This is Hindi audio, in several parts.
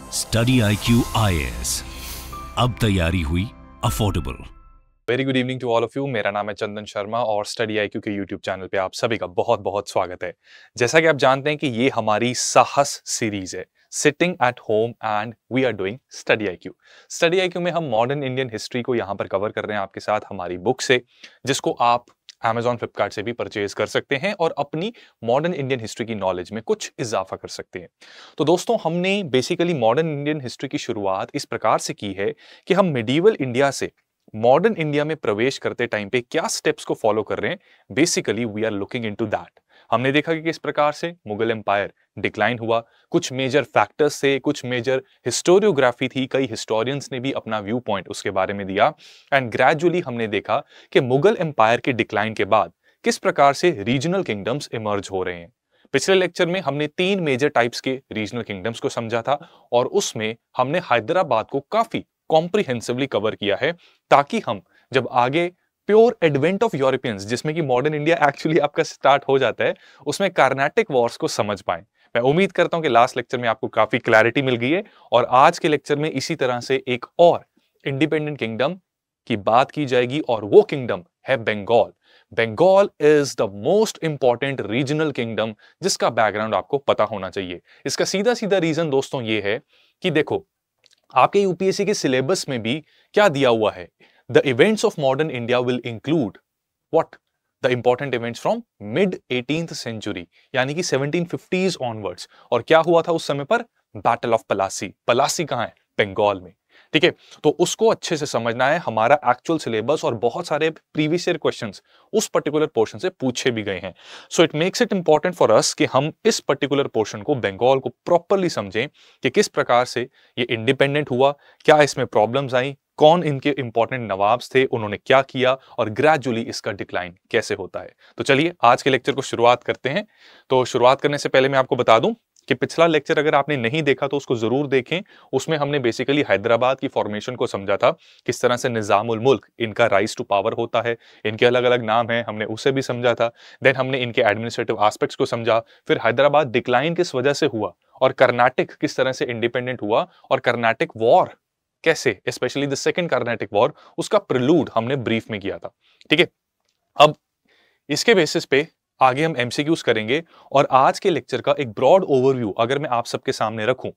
स्टडी IQ IAS, अब तैयारी हुई affordable. Very good evening to all of you. मेरा नाम है चंदन शर्मा और स्टडी IQ के यूट्यूब चैनल पे आप सभी का बहुत बहुत स्वागत है। जैसा कि आप जानते हैं कि ये हमारी साहस सीरीज है, sitting at home and we are doing study IQ। Study IQ में हम मॉडर्न इंडियन हिस्ट्री को यहाँ पर कवर कर रहे हैं आपके साथ हमारी बुक से, जिसको आप Amazon फ्लिपकार्ट से भी परचेज कर सकते हैं और अपनी मॉडर्न इंडियन हिस्ट्री की नॉलेज में कुछ इजाफा कर सकते हैं। तो दोस्तों, हमने बेसिकली मॉडर्न इंडियन हिस्ट्री की शुरुआत इस प्रकार से की है कि हम मिडीवल इंडिया से मॉडर्न इंडिया में प्रवेश करते टाइम पे क्या स्टेप्स को फॉलो कर रहे हैं, basically we are looking into that. हमने देखा कि किस प्रकार से मुगल एम्पायर डिक्लाइन हुआ, कुछ मेजर फैक्टर्स से, कुछ मेजर हिस्टोरियोग्राफी थी, कई हिस्टोरियंस ने भी अपना व्यू पॉइंट उसके बारे में दिया एंड ग्रेजुअली हमने देखा कि मुगल एम्पायर के डिक्लाइन के बाद किस प्रकार से रीजनल किंगडम्स इमर्ज हो रहे हैं। पिछले लेक्चर में हमने 3 मेजर टाइप्स के रीजनल किंगडम्स को समझा था और उसमें हमने हैदराबाद को काफी कॉम्प्रिहेंसिवली कवर किया है, ताकि हम जब आगे प्योर एडवेंट ऑफ यूरोपियंस, जिसमें कि मॉडर्न इंडिया एक्चुअली आपका स्टार्ट हो जाता है, उसमें कार्नाटिक वॉर्स को समझ पाए। मैं उम्मीद करता हूं कि लास्ट लेक्चर में आपको काफी क्लैरिटी मिल गई है और आज के लेक्चर में इसी तरह से एक और इंडिपेंडेंट किंगडम की बात की जाएगी और वो किंगडम है Bengal. Bengal is the most important regional kingdom जिसका बैकग्राउंड आपको पता होना चाहिए। इसका सीधा सीधा रीजन दोस्तों ये है कि देखो, आपके यूपीएससी के सिलेबस में भी क्या दिया हुआ है, the events of modern India will include what, the important events from mid 18th century, यानी कि 1750s ऑनवर्ड्स। और क्या हुआ था उस समय पर? Battle of Palasi. पलासी कहां है? बंगाल में। ठीक है, तो उसको अच्छे से समझना है। हमारा एक्चुअल सिलेबस और बहुत सारे प्रीवियस ईयर क्वेश्चंस उस पर्टिकुलर पोर्शन से पूछे भी गए हैं। So it makes it important for us कि हम इस पर्टिकुलर पोर्शन को, बंगाल को प्रॉपरली समझें कि किस प्रकार से ये इंडिपेंडेंट हुआ, क्या इसमें प्रॉब्लम्स आई, कौन इनके इंपॉर्टेंट नवाब्स थे, उन्होंने क्या किया और ग्रेजुअली इसका डिक्लाइन कैसे होता है। तो चलिए आज के लेक्चर को शुरुआत करते हैं। तो शुरुआत करने से पहले मैं आपको बता दूं कि पिछला लेक्चर अगर आपने नहीं देखा तो उसको जरूर देखें। उसमें हमने बेसिकली हैदराबाद की फॉर्मेशन को समझा था, किस तरह से निजामुल मुल्क, इनका राइज टू पावर होता है, इनके अलग अलग नाम हैं, हमने उसे भी समझा था। देन हमने इनके एडमिनिस्ट्रेटिव एस्पेक्ट्स को समझा, फिर हैदराबाद डिक्लाइन किस वजह से हुआ और कर्नाटक किस तरह से इंडिपेंडेंट हुआ और कर्नाटक वॉर कैसे, specially the second Karnataka war, उसका प्रिलूड हमने ब्रीफ में किया था। ठीक है, अब इसके बेसिस पे आगे हम एमसीक्यूज करेंगे और आज के लेक्चर का एक ब्रॉड ओवरव्यू अगर मैं आप सबके सामने रखूं,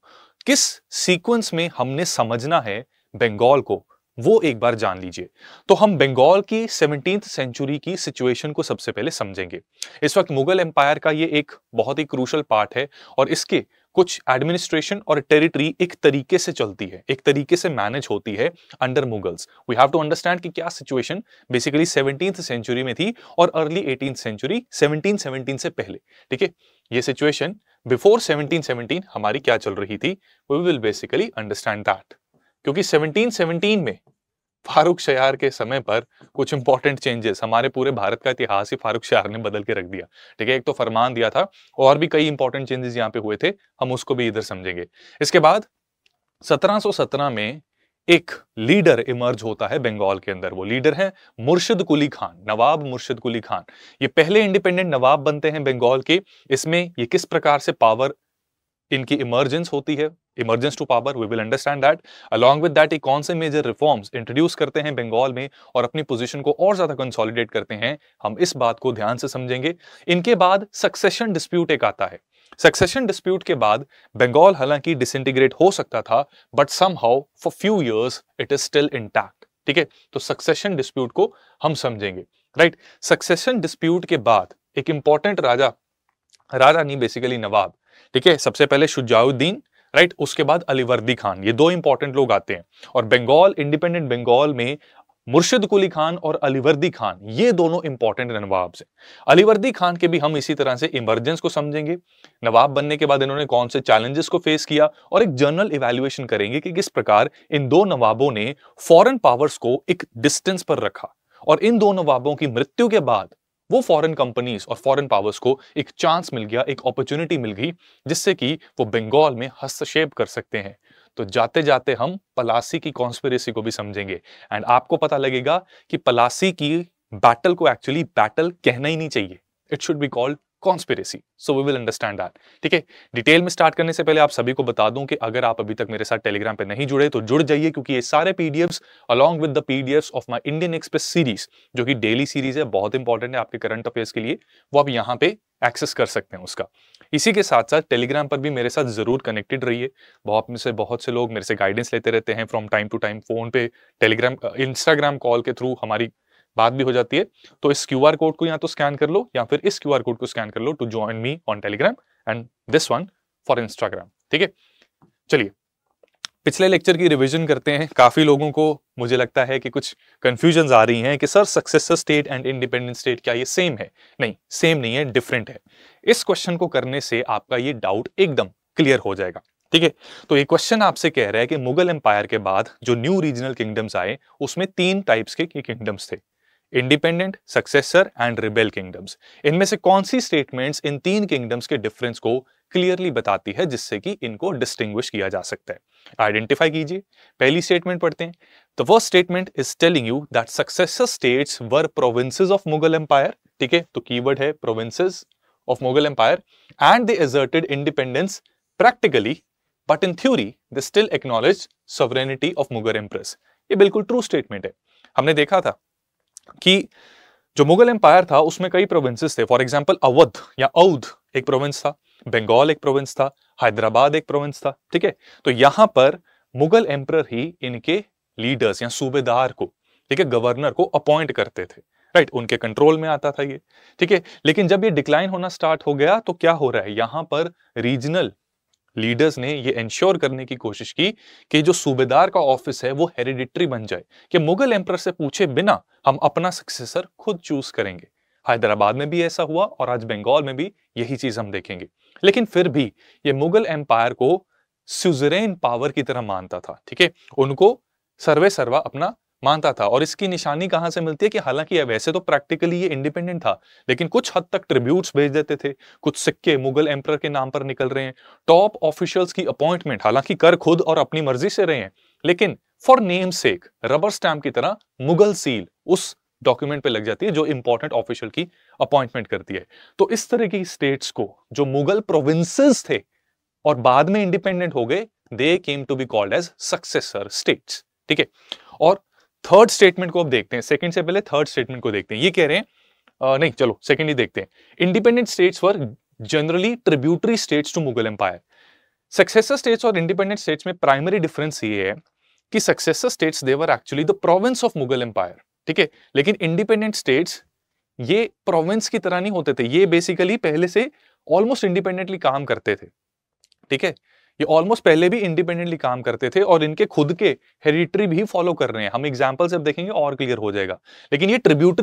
किस सीक्वेंस में हमने समझना है बंगाल को, वो एक बार जान लीजिए। तो हम बंगाल की 17th सेंचुरी की सिचुएशन को सबसे पहले समझेंगे। इस वक्त मुगल एम्पायर का ये एक बहुत ही क्रूशल पार्ट है और इसके कुछ एडमिनिस्ट्रेशन और टेरिटरी एक तरीके से चलती है, एक तरीके से मैनेज होती है under Mughals. We have to understand कि क्या सिचुएशन बेसिकली 17th सेंचुरी में थी और अर्ली 18th सेंचुरी 1717 से पहले। ठीक है, ये सिचुएशन बिफोर 1717 हमारी क्या चल रही थी, we will basically understand that. क्योंकि 1717 में फारूक शयार के समय पर कुछ इंपॉर्टेंट चेंजेस, हमारे पूरे भारत का इतिहास ही फारूक शयार ने बदल के रख दिया। ठीक है, एक तो फरमान दिया था और भी कई इंपॉर्टेंट चेंजेस यहाँ पे हुए थे, हम उसको भी इधर समझेंगे। इसके बाद 1717 में एक लीडर इमर्ज होता है बंगाल के अंदर। वो लीडर है मुर्शिद कुली खान, नवाब मुर्शिद कुली खान। ये पहले इंडिपेंडेंट नवाब बनते हैं बंगाल के। इसमें ये किस प्रकार से पावर इनकी इमर्जेंस होती है, emergence to power, we will understand that. Along with that, ये कौन से मेजर रिफॉर्म्स इंट्रोड्यूस करते हैं बंगाल में और अपनी पोजीशन को और ज्यादा कंसोलिडेट करते हैं, हम इस बात को ध्यान से समझेंगे। इनके बाद सक्सेशन डिस्प्यूट एक आता है। सक्सेशन डिस्प्यूट के बाद बंगाल हालांकि डिसइंटीग्रेट हो सकता था, but somehow for few years it is still intact. ठीक है, तो सक्सेशन डिस्प्यूट को हम समझेंगे। राइट, सक्सेशन डिस्प्यूट के बाद एक इंपॉर्टेंट राजा, राजा नहीं बेसिकली नवाब, ठीक है, सबसे पहले शुजाउद्दीन, राइट, उसके बाद अलीवर्दी खान, ये दो इंपॉर्टेंट लोग आते हैं। और बंगाल, इंडिपेंडेंट बंगाल में मुर्शिद कुली खान और अलीवर्दी खान, ये दोनों इंपॉर्टेंट नवाब हैं। अलीवर्दी खान के भी हम इसी तरह से इमर्जेंस को समझेंगे, नवाब बनने के बाद इन्होंने कौन से चैलेंजेस को फेस किया और एक जनरल इवैल्यूएशन करेंगे कि किस प्रकार इन दो नवाबों ने फॉरेन पावर्स को एक डिस्टेंस पर रखा और इन दो नवाबों की मृत्यु के बाद वो फॉरेन कंपनीज और फॉरेन पावर्स को एक चांस मिल गया, एक अपॉर्चुनिटी मिल गई, जिससे कि वो बंगाल में हस्तक्षेप कर सकते हैं। तो जाते जाते हम पलासी की कॉन्स्पिरेसी को भी समझेंगे एंड आपको पता लगेगा कि पलासी की बैटल को एक्चुअली बैटल कहना ही नहीं चाहिए, it should be called conspiracy. So we will understand that. ठीक है, डिटेल में स्टार्ट करने से पहले आप सभी को बता दूं कि अगर आप अभी तक मेरे साथ टेलीग्राम पे नहीं जुड़े तो जुड़ जाइए, क्योंकि ये सारे PDFs along with the PDFs of my Indian express series, जो कि डेली सीरीज है, बहुत इंपॉर्टेंट है आपके करंट अफेयर्स के लिए, वो आप यहाँ पे एक्सेस कर सकते हैं उसका। इसी के साथ साथ टेलीग्राम पर भी मेरे साथ जरूर कनेक्टेड रहिए। बहुत से लोग मेरे से गाइडेंस लेते रहते हैं from time to time, phone पे, टेलीग्राम, इंस्टाग्राम कॉल के थ्रू हमारी बात भी हो जाती है। तो इस क्यूआर कोड को या तो स्कैन कर लो या फिर इस क्यूआर कोड को स्कैन कर लो to join me on Telegram and this one for Instagram. ठीक है, चलिए पिछले लेक्चर की रिवीजन करते हैं। काफी लोगों को मुझे लगता है कि कुछ कंफ्यूजन आ रही हैं कि sir successor state and independent state क्या ये सेम है? नहीं, सेम नहीं है, डिफरेंट है। इस क्वेश्चन को करने से आपका ये डाउट एकदम क्लियर हो जाएगा। ठीक है, तो ये क्वेश्चन आपसे कह रहा है कि मुगल एम्पायर के बाद जो न्यू रीजनल किंगडम्स आए उसमें 3 टाइप्स के किंगडम्स थे, independent, successor and rebel kingdoms. इनमें से कौन सी स्टेटमेंट्स इन 3 किंगडम्स के डिफरेंस को क्लियरली बताती है, जिससे कि इनको डिस्टिंग्विश किया जा सकता है? आइडेंटिफाई कीजिए। पहली स्टेटमेंट पढ़ते हैं। The first statement is telling you that successor states were provinces of Mughal empire. ठीक है, तो कीवर्ड है provinces of Mughal empire, and they asserted independence practically, but in theory they still acknowledge sovereignty of Mughal empress. ये बिल्कुल ट्रू स्टेटमेंट है। हमने देखा था कि जो मुगल एम्पायर था उसमें कई प्रोविंसेस थे। फॉर एग्जांपल अवध या औध एक प्रोविंस था, बंगाल एक प्रोविंस था, हैदराबाद एक प्रोविंस था। ठीक है, तो यहां पर मुगल एम्परर ही इनके लीडर्स या सूबेदार को, ठीक है, गवर्नर को अपॉइंट करते थे। राइट, उनके कंट्रोल में आता था ये। ठीक है, लेकिन जब ये डिक्लाइन होना स्टार्ट हो गया तो क्या हो रहा है, यहां पर रीजनल लीडर्स ने ये इंश्योर करने की कोशिश की कि जो सूबेदार का ऑफिस है वो हेरिडिटरी बन जाए, कि मुगल एम्परर से पूछे बिना हम अपना सक्सेसर खुद चूज करेंगे। हैदराबाद में भी ऐसा हुआ और आज बंगाल में भी यही चीज हम देखेंगे। लेकिन फिर भी ये मुगल एम्पायर को सुजरेन पावर की तरह मानता था। ठीक है, उनको सर्वे सर्वा अपना मानता था। और इसकी निशानी कहां से मिलती है कि हालांकि वैसे तो प्रैक्टिकली ये इंडिपेंडेंट था, लेकिन कुछ हद तक ट्रिब्यूट्स भेज देते थे, कुछ सिक्के मुगल एम्परर के नाम पर निकल रहे हैं, टॉप ऑफिशियल्स की अपॉइंटमेंट हालांकि कर खुद और अपनी मर्जी से रहे हैं, लेकिन for name sec rubber stamp की तरह मुगल सील उस डॉक्यूमेंट पे लग जाती है जो इंपॉर्टेंट ऑफिशियल की अपॉइंटमेंट करती है। तो इस तरह की स्टेट्स को जो मुगल प्रोविंसेस थे और बाद में इंडिपेंडेंट हो गए, they came to be called as successor states. ठीक है, और थर्ड स्टेटमेंट को अब देखते हैं। सेकंड से पहले थर्ड स्टेटमेंट को देखते हैं। ये कह रहे हैं नहीं, चलो सेकंड ही देखते हैं। Independent states were generally tributary states to Mughal empire. Successor states और इंडिपेंडेंट स्टेट्स में प्राइमरी डिफरेंस ये है कि successor states they were actually the province of Mughal empire. ठीक है, लेकिन इंडिपेंडेंट स्टेट्स ये प्रोविंस की तरह नहीं होते थे, ये बेसिकली पहले से ऑलमोस्ट इंडिपेंडेंटली काम करते थे। ठीक है, ये ऑलमोस्ट पहले भी इंडिपेंडेंटली काम करते थे और इनके खुद के हेरिडिटरी भी फॉलो कर रहे हैं। हम एग्जांपल से अब देखेंगे और क्लियर हो जाएगा। लेकिन ये ट्रिब्यूट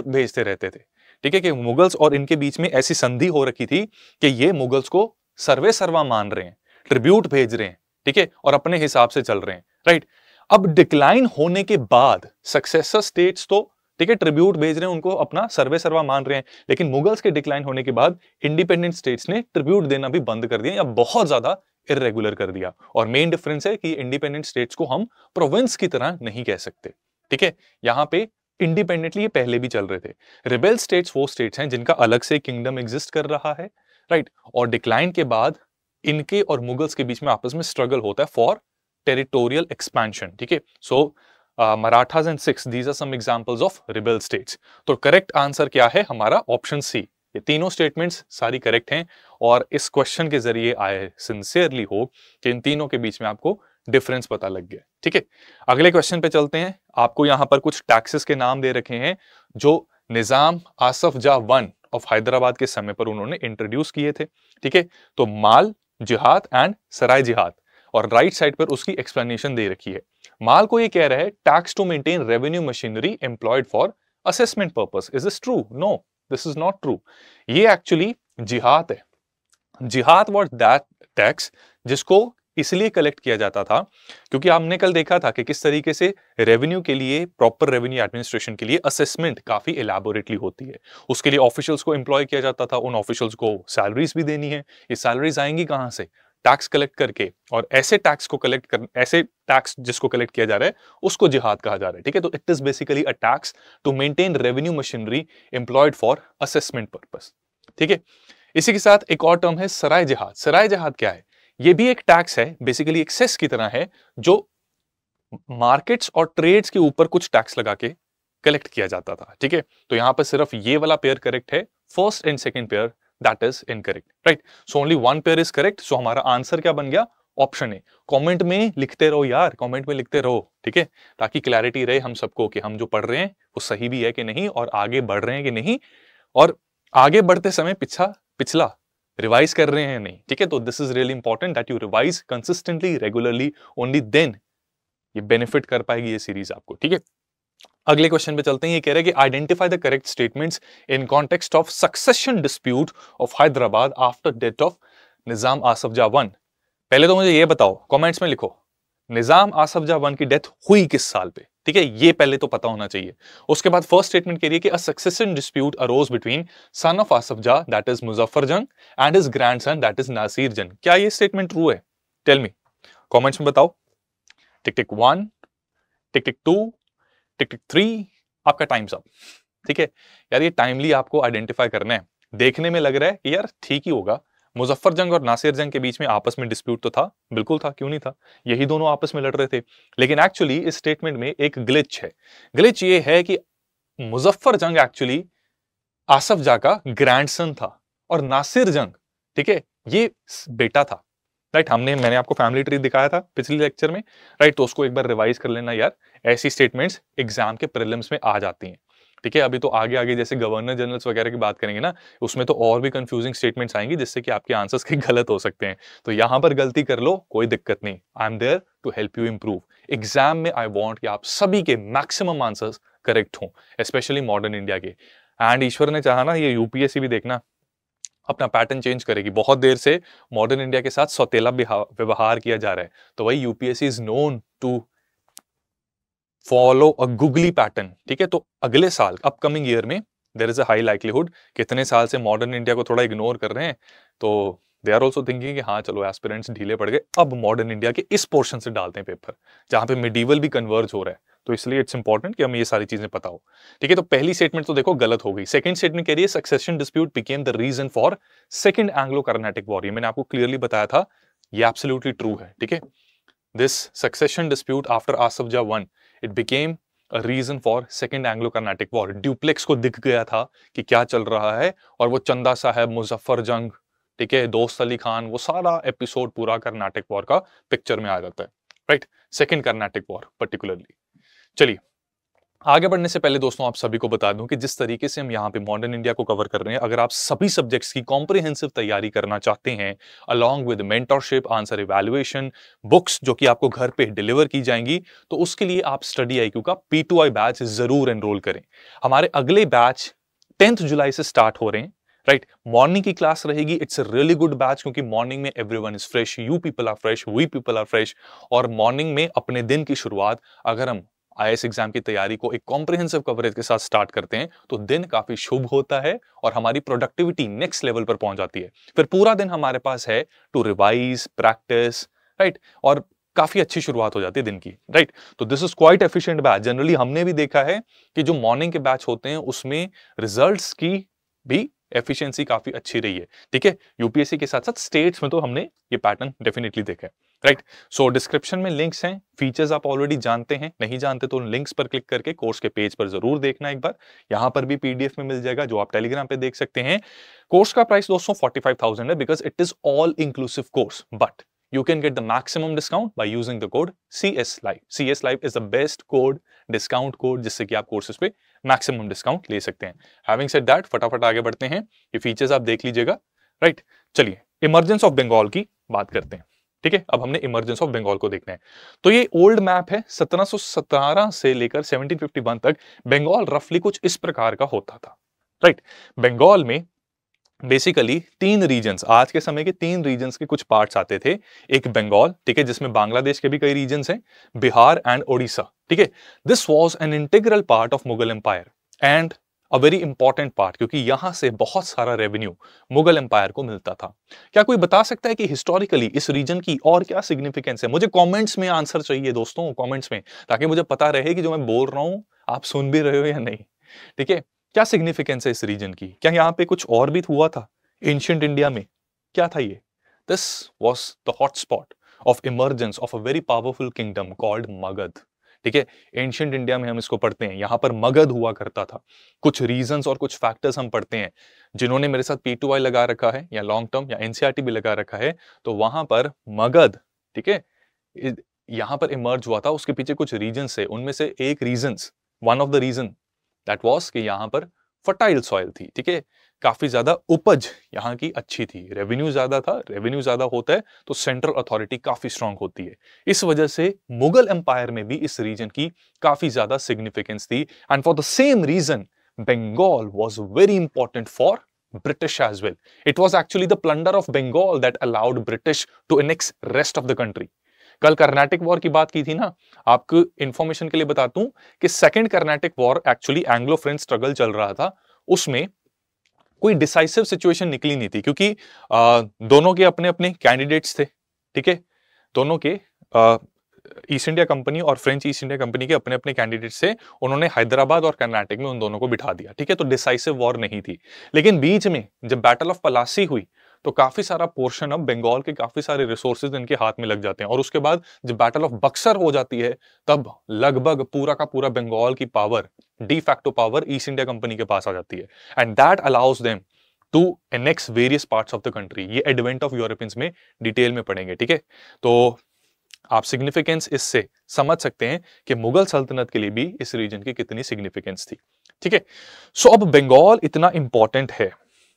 भेजते रहते थे। ठीक है, कि मुगल्स और इनके बीच में ऐसी संधि हो रखी थी कि ये मुगल्स को सर्वे सर्वा मान रहे हैं, ट्रिब्यूट भेज रहे हैं, ठीक है, और अपने हिसाब से चल रहे हैं। राइट, अब डिक्लाइन होने के बाद सक्सेसर स्टेट्स तो ठीक है ट्रिब्यूट भेज रहे हैं, उनको अपना सर्वे सर्वा मान रहे हैं, लेकिन मुगल्स के डिक्लाइन होने के बाद इंडिपेंडेंट स्टेट्स ने ट्रिब्यूट देना भी बंद कर दिया या बहुत ज्यादा इरेगुलर कर दिया। और मेन डिफरेंस है कि इंडिपेंडेंट स्टेट्स को हम प्रोविंस की तरह नहीं कह सकते। ठीक है, यहां पे इंडिपेंडेंटली ये पहले भी चल रहे थे। रिबेल स्टेट्स वो स्टेट्स हैं जिनका अलग से किंगडम एग्जिस्ट कर रहा है। राइट, और डिक्लाइन के बाद इनके और मुगल्स के बीच में आपस में स्ट्रगल होता है फॉर टेरिटोरियल एक्सपेंशन। ठीक है, so Marathas and Sikhs, these are some examples of rebel states. तो करेक्ट आंसर क्या है हमारा? Option C. ये तीनों स्टेटमेंट्स सारी करेक्ट हैं और इस क्वेश्चन के जरिए आए सिंसियरली हो कि इन तीनों के बीच में आपको डिफरेंस पता लग गया। ठीक है, अगले क्वेश्चन पे चलते हैं। आपको यहां पर कुछ टैक्सेस के नाम दे रखे हैं जो निजाम आसफ जा वन ऑफ हैदराबाद के समय पर उन्होंने इंट्रोड्यूस किए थे। ठीक है, तो माल, जिहाद एंड सराय जिहाद, और राइट साइड पर उसकी एक्सप्लेनेशन दे रखी है। माल को ये कह रहा है tax to maintain revenue machinery employed for assessment purpose. Is this true? No, this is not true. ये एक्चुअली जिहाद है। जिहाद वाज दैट टैक्स जिसको इसलिए कलेक्ट किया जाता था क्योंकि हमने कल देखा था कि किस तरीके से रेवेन्यू के लिए, प्रॉपर रेवेन्यू एडमिनिस्ट्रेशन के लिए असेसमेंट काफी इलैबोरेटली होती है। उसके लिए ऑफिशियल्स को एम्प्लॉय किया जाता था, उन ऑफिशियल्स को सैलरीज भी देनी है। ये सैलरीज आएंगी कहां से? टैक्स कलेक्ट करके, और ऐसे टैक्स जिसको कलेक्ट किया जा रहा है उसको जिहाद कहा जा रहा है। ठीक है, तो it is basically a tax to maintain revenue machinery employed for assessment purpose. ठीक है। इसी के साथ एक और टर्म है सराय जहाद। सराय जहाद क्या है? ये भी एक टैक्स है, बेसिकली एक सेस की तरह है, जो मार्केट्स और ट्रेड्स के ऊपर कुछ टैक्स लगा के कलेक्ट किया जाता था। ठीक है, तो यहां पर सिर्फ ये वाला पेयर करेक्ट है, first and second pair that is incorrect, right. So only one pair is correct. So हमारा आंसर क्या बन गया? Option A. कमेंट में लिखते रहो यार, कमेंट में लिखते रहो, ठीक है, ताकि क्लैरिटी रहे हम सबको कि हम जो पढ़ रहे हैं वो सही भी है कि नहीं और आगे बढ़ रहे हैं कि नहीं, और आगे बढ़ते समय पिछला रिवाइज कर रहे हैं या नहीं। ठीक है, तो this is really important that you revise consistently, regularly, only then ये बेनिफिट कर पाएगी ये सीरीज आपको। ठीक है, अगले क्वेश्चन पे चलते हैं। ये कह रहे हैं कि identify the correct statements in context of succession dispute of Hyderabad after death of Nizam Asaf Jah one. पहले तो मुझे ये बताओ, कमेंट्स में लिखो, निजाम आसफ जाह वन की डेथ हुई किस साल पे? ठीक है, ये पहले तो पता होना चाहिए। उसके बाद फर्स्ट स्टेटमेंट कह रही है कि a succession dispute arose between son of Asaf Jah that is Muzaffar Jang and his grandson that is Nasir Jang. क्या ये स्टेटमेंट ट्रू है? टेल मी, कमेंट्स में बताओ। टिक टिक 1, टिक टिक 2, टिक टिक 3, आपका टाइम्स अप। ठीक है यार, ये टाइमली आपको आइडेंटिफाई करना है। देखने में लग रहा है कि यार ठीक ही होगा, मुजफ्फर जंग और नासिर जंग के बीच में आपस में डिस्प्यूट तो था, बिल्कुल था, क्यों नहीं था, यही दोनों आपस में लड़ रहे थे। लेकिन एक्चुअली इस स्टेटमेंट में एक ग्लिच है। ग्लिच ये है कि मुजफ्फर जंग एक्चुअली आसफ जाह का ग्रैंडसन था और नासिर जंग, ठीक है, ये बेटा था, राइट। मैंने आपको फैमिली ट्री दिखाया था पिछले लेक्चर में, राइट, तो उसको एक बार रिवाइज कर लेना यार। ऐसी स्टेटमेंट्स एग्जाम के प्रीलिम्स में आ जाती हैं। ठीक है, अभी तो आगे आगे जैसे गवर्नर जनरल्स वगैरह की बात करेंगे ना, उसमें तो और भी कंफ्यूजिंग स्टेटमेंट्स आएंगी जिससे कि आपके आंसर्स के गलत हो सकते हैं। तो यहां पर गलती कर लो, कोई दिक्कत नहीं, I am there to help you improve. Exam में आई वांट कि आप सभी के मैक्सिमम आंसर्स करेक्ट हों, स्पेशली मॉडर्न इंडिया के। एंड ईश्वर ने चाहा ना, ये यूपीएससी भी देखना अपना पैटर्न चेंज करेगी। बहुत देर से मॉडर्न इंडिया के साथ सौतेला व्यवहार किया जा रहा है, तो वही UPSC is known to follow a googly pattern. ठीक है, तो अगले साल अपकमिंग ईयर में there is a high likelihood, कितने साल से मॉडर्न इंडिया को थोड़ा इग्नोर कर रहे हैं, तो दे आर ऑल्सो थिंकिंग कि हाँ चलो एस्पिरेंट्स ढीले पड़ गए, अब मॉडर्न इंडिया के इस पोर्शन से डालते हैं पेपर जहां पे मिडीवल भी कन्वर्ज हो रहा है। तो इसलिए इट्स इंपॉर्टेंट कि हमें ये सारी चीजें पता हो। ठीक है, तो पहली स्टेटमेंट तो देखो गलत हो गई। सेकंड स्टेटमेंट कह रही है succession dispute became the reason for second Anglo Carnatic war. ये मैंने आपको क्लियरली बताया था, ये एब्सोल्युटली ट्रू है। ठीक है, this succession dispute after Asaf Jah one, it became a reason for second Anglo Carnatic war. Dupleix को दिख गया था कि क्या चल रहा है, और वो चंदा साहब, मुजफ्फर जंग, ठीक है, दोस्त अली खान, वो सारा एपिसोड पूरा कर्नाटिक वॉर का पिक्चर में आ जाता है, right, second Carnatic war particularly. चलिए आगे बढ़ने से पहले दोस्तों आप सभी को बता दूं कि जिस तरीके से हम यहाँ पे मॉडर्न इंडिया को कवर कर रहे हैं, अगर आप सभी सब्जेक्ट्स की कॉम्प्रिहेंसिव तैयारी करना चाहते हैं along with mentorship, answer evaluation, books जो कि आपको घर पे डिलीवर की जाएंगी, तो उसके लिए आप स्टडी IQ का P2I बैच जरूर एनरोल करें। हमारे अगले बैच 10th जुलाई से स्टार्ट हो रहे हैं, राइट। मॉर्निंग की क्लास रहेगी, it's a really good batch, क्योंकि मॉर्निंग में everyone is fresh, you people are fresh, we people are fresh, और मॉर्निंग में अपने दिन की शुरुआत अगर हम IAS एग्जाम की तैयारी को एक कॉम्प्रिहेंसिव कवरेज के साथ स्टार्ट करते हैं तो दिन काफी शुभ होता है और हमारी प्रोडक्टिविटी नेक्स्ट लेवल पर पहुंच जाती है। फिर पूरा दिन हमारे पास है टू रिवाइज, प्रैक्टिस, राइट, और काफी अच्छी शुरुआत हो जाती है दिन की, राइट। तो this is quite efficient batch. Generally हमने भी देखा है कि जो मॉर्निंग के बैच होते हैं उसमें रिजल्ट्स की भी एफिशिएंसी काफी अच्छी रही है। ठीक है, यूपीएससी के साथ साथ स्टेट्स में तो हमने ये पैटर्न डेफिनेटली देखा है, राइट। सो डिस्क्रिप्शन में लिंक्स हैं, फीचर्स आप ऑलरेडी जानते हैं, नहीं जानते तो उन लिंक्स पर क्लिक करके कोर्स के पेज पर जरूर देखना एक बार। यहां पर भी PDF में मिल जाएगा जो आप टेलीग्राम पे देख सकते हैं। कोर्स का प्राइस दोस्तों 45,000 है because it is all inclusive course, but you can get the maximum discount by using the code CS Live. CS Live is the best code, discount code, जिससे कि आप कोर्सेज पे मैक्सिमम डिस्काउंट ले सकते हैं। Having said that, फटाफट आगे बढ़ते हैं, ये फीचर्स आप देख लीजिएगा, राइट। चलिए इमर्जेंस ऑफ बंगाल की बात करते हैं। ठीक है, अब हमने इमर्जेंस ऑफ बंगाल को देखना है। तो ये ओल्ड मैप है, 1717 से लेकर 1751 तक बंगाल रफली कुछ इस प्रकार का होता था, राइट। बंगाल में बेसिकली 3 रीजन्स, आज के समय के 3 रीजन्स के कुछ पार्ट्स आते थे। एक बंगाल, ठीक है, जिसमें बांग्लादेश के भी कई रीजन्स हैं, बिहार एंड ओडिशा, ठीक है। This was an integral part of Mughal empire and a very important part, क्योंकि यहां से बहुत सारा रेवेन्यू मुगल एम्पायर को मिलता था। क्या कोई बता सकता है कि हिस्टोरिकली इस रीजन की और क्या सिग्निफिकेंस है? मुझे कमेंट्स में आंसर चाहिए दोस्तों, कमेंट्स में, ताकि मुझे पता रहे कि जो मैं बोल रहा हूं आप सुन भी रहे हो या नहीं। ठीक है, क्या सिग्निफिकेंस है इस रीजन की? क्या यहाँ पे कुछ और भी हुआ था एंशिएंट इंडिया में? क्या था ये? This was the hotspot of emergence of a very powerful kingdom called Magadh. ठीक है, एंशिएंट इंडिया में हम इसको पढ़ते हैं, यहाँ पर मगध हुआ करता था। कुछ रीजंस और कुछ फैक्टर्स हम पढ़ते हैं। जिन्होंने मेरे साथ P2I लगा रखा है या लॉन्ग टर्म या NCERT भी लगा रखा है, तो वहां पर मगध, ठीक है, यहाँ पर इमर्ज हुआ था। उसके पीछे कुछ रीजंस है, उनमें से एक reasons, one of the reason that was कि यहाँ पर फर्टाइल सॉइल थी। ठीक है, काफी ज्यादा उपज यहाँ की अच्छी थी, रेवेन्यू ज्यादा था। रेवेन्यू ज्यादा होता है तो सेंट्रल अथॉरिटी काफी स्ट्रांग होती है। इस वजह से मुगल एम्पायर में भी इस रीजन की काफी ज्यादा सिग्निफिकेंस थी। And for the same reason Bengal was very important for British as well. It was actually the plunder of Bengal that allowed British to annex rest of the country. कल कर्नाटिक वॉर की बात की थी ना, आपको इंफॉर्मेशन के लिए बताता हूं कि second Carnatic war actually Anglo French struggle चल रहा था। उसमें कोई डिसाइसिव सिचुएशन निकली नहीं थी, क्योंकि दोनों के अपने अपने कैंडिडेट्स थे। ठीक है, दोनों के ईस्ट इंडिया कंपनी और फ्रेंच ईस्ट इंडिया कंपनी के अपने अपने कैंडिडेट्स थे। उन्होंने हैदराबाद और कर्नाटक में उन दोनों को बिठा दिया। ठीक है, तो डिसाइसिव वॉर नहीं थी। लेकिन बीच में जब बैटल ऑफ पलासी हुई तो काफी सारा पोर्शन अब बंगाल के काफी सारे रिसोर्सेज इनके हाथ में लग जाते हैं। और उसके बाद जब बैटल ऑफ बक्सर हो जाती है तब लगभग पूरा का पूरा बंगाल की power, de facto power, East India company के पास आ जाती है। And that allows them to annex various parts of the country. ये एडवेंट ऑफ यूरोपियंस में डिटेल में पढ़ेंगे। ठीक है, तो आप सिग्निफिकेंस इससे समझ सकते हैं कि मुगल सल्तनत के लिए भी इस रीजन की कितनी सिग्निफिकेंस थी। ठीक है, सो अब बंगाल इतना इंपॉर्टेंट है,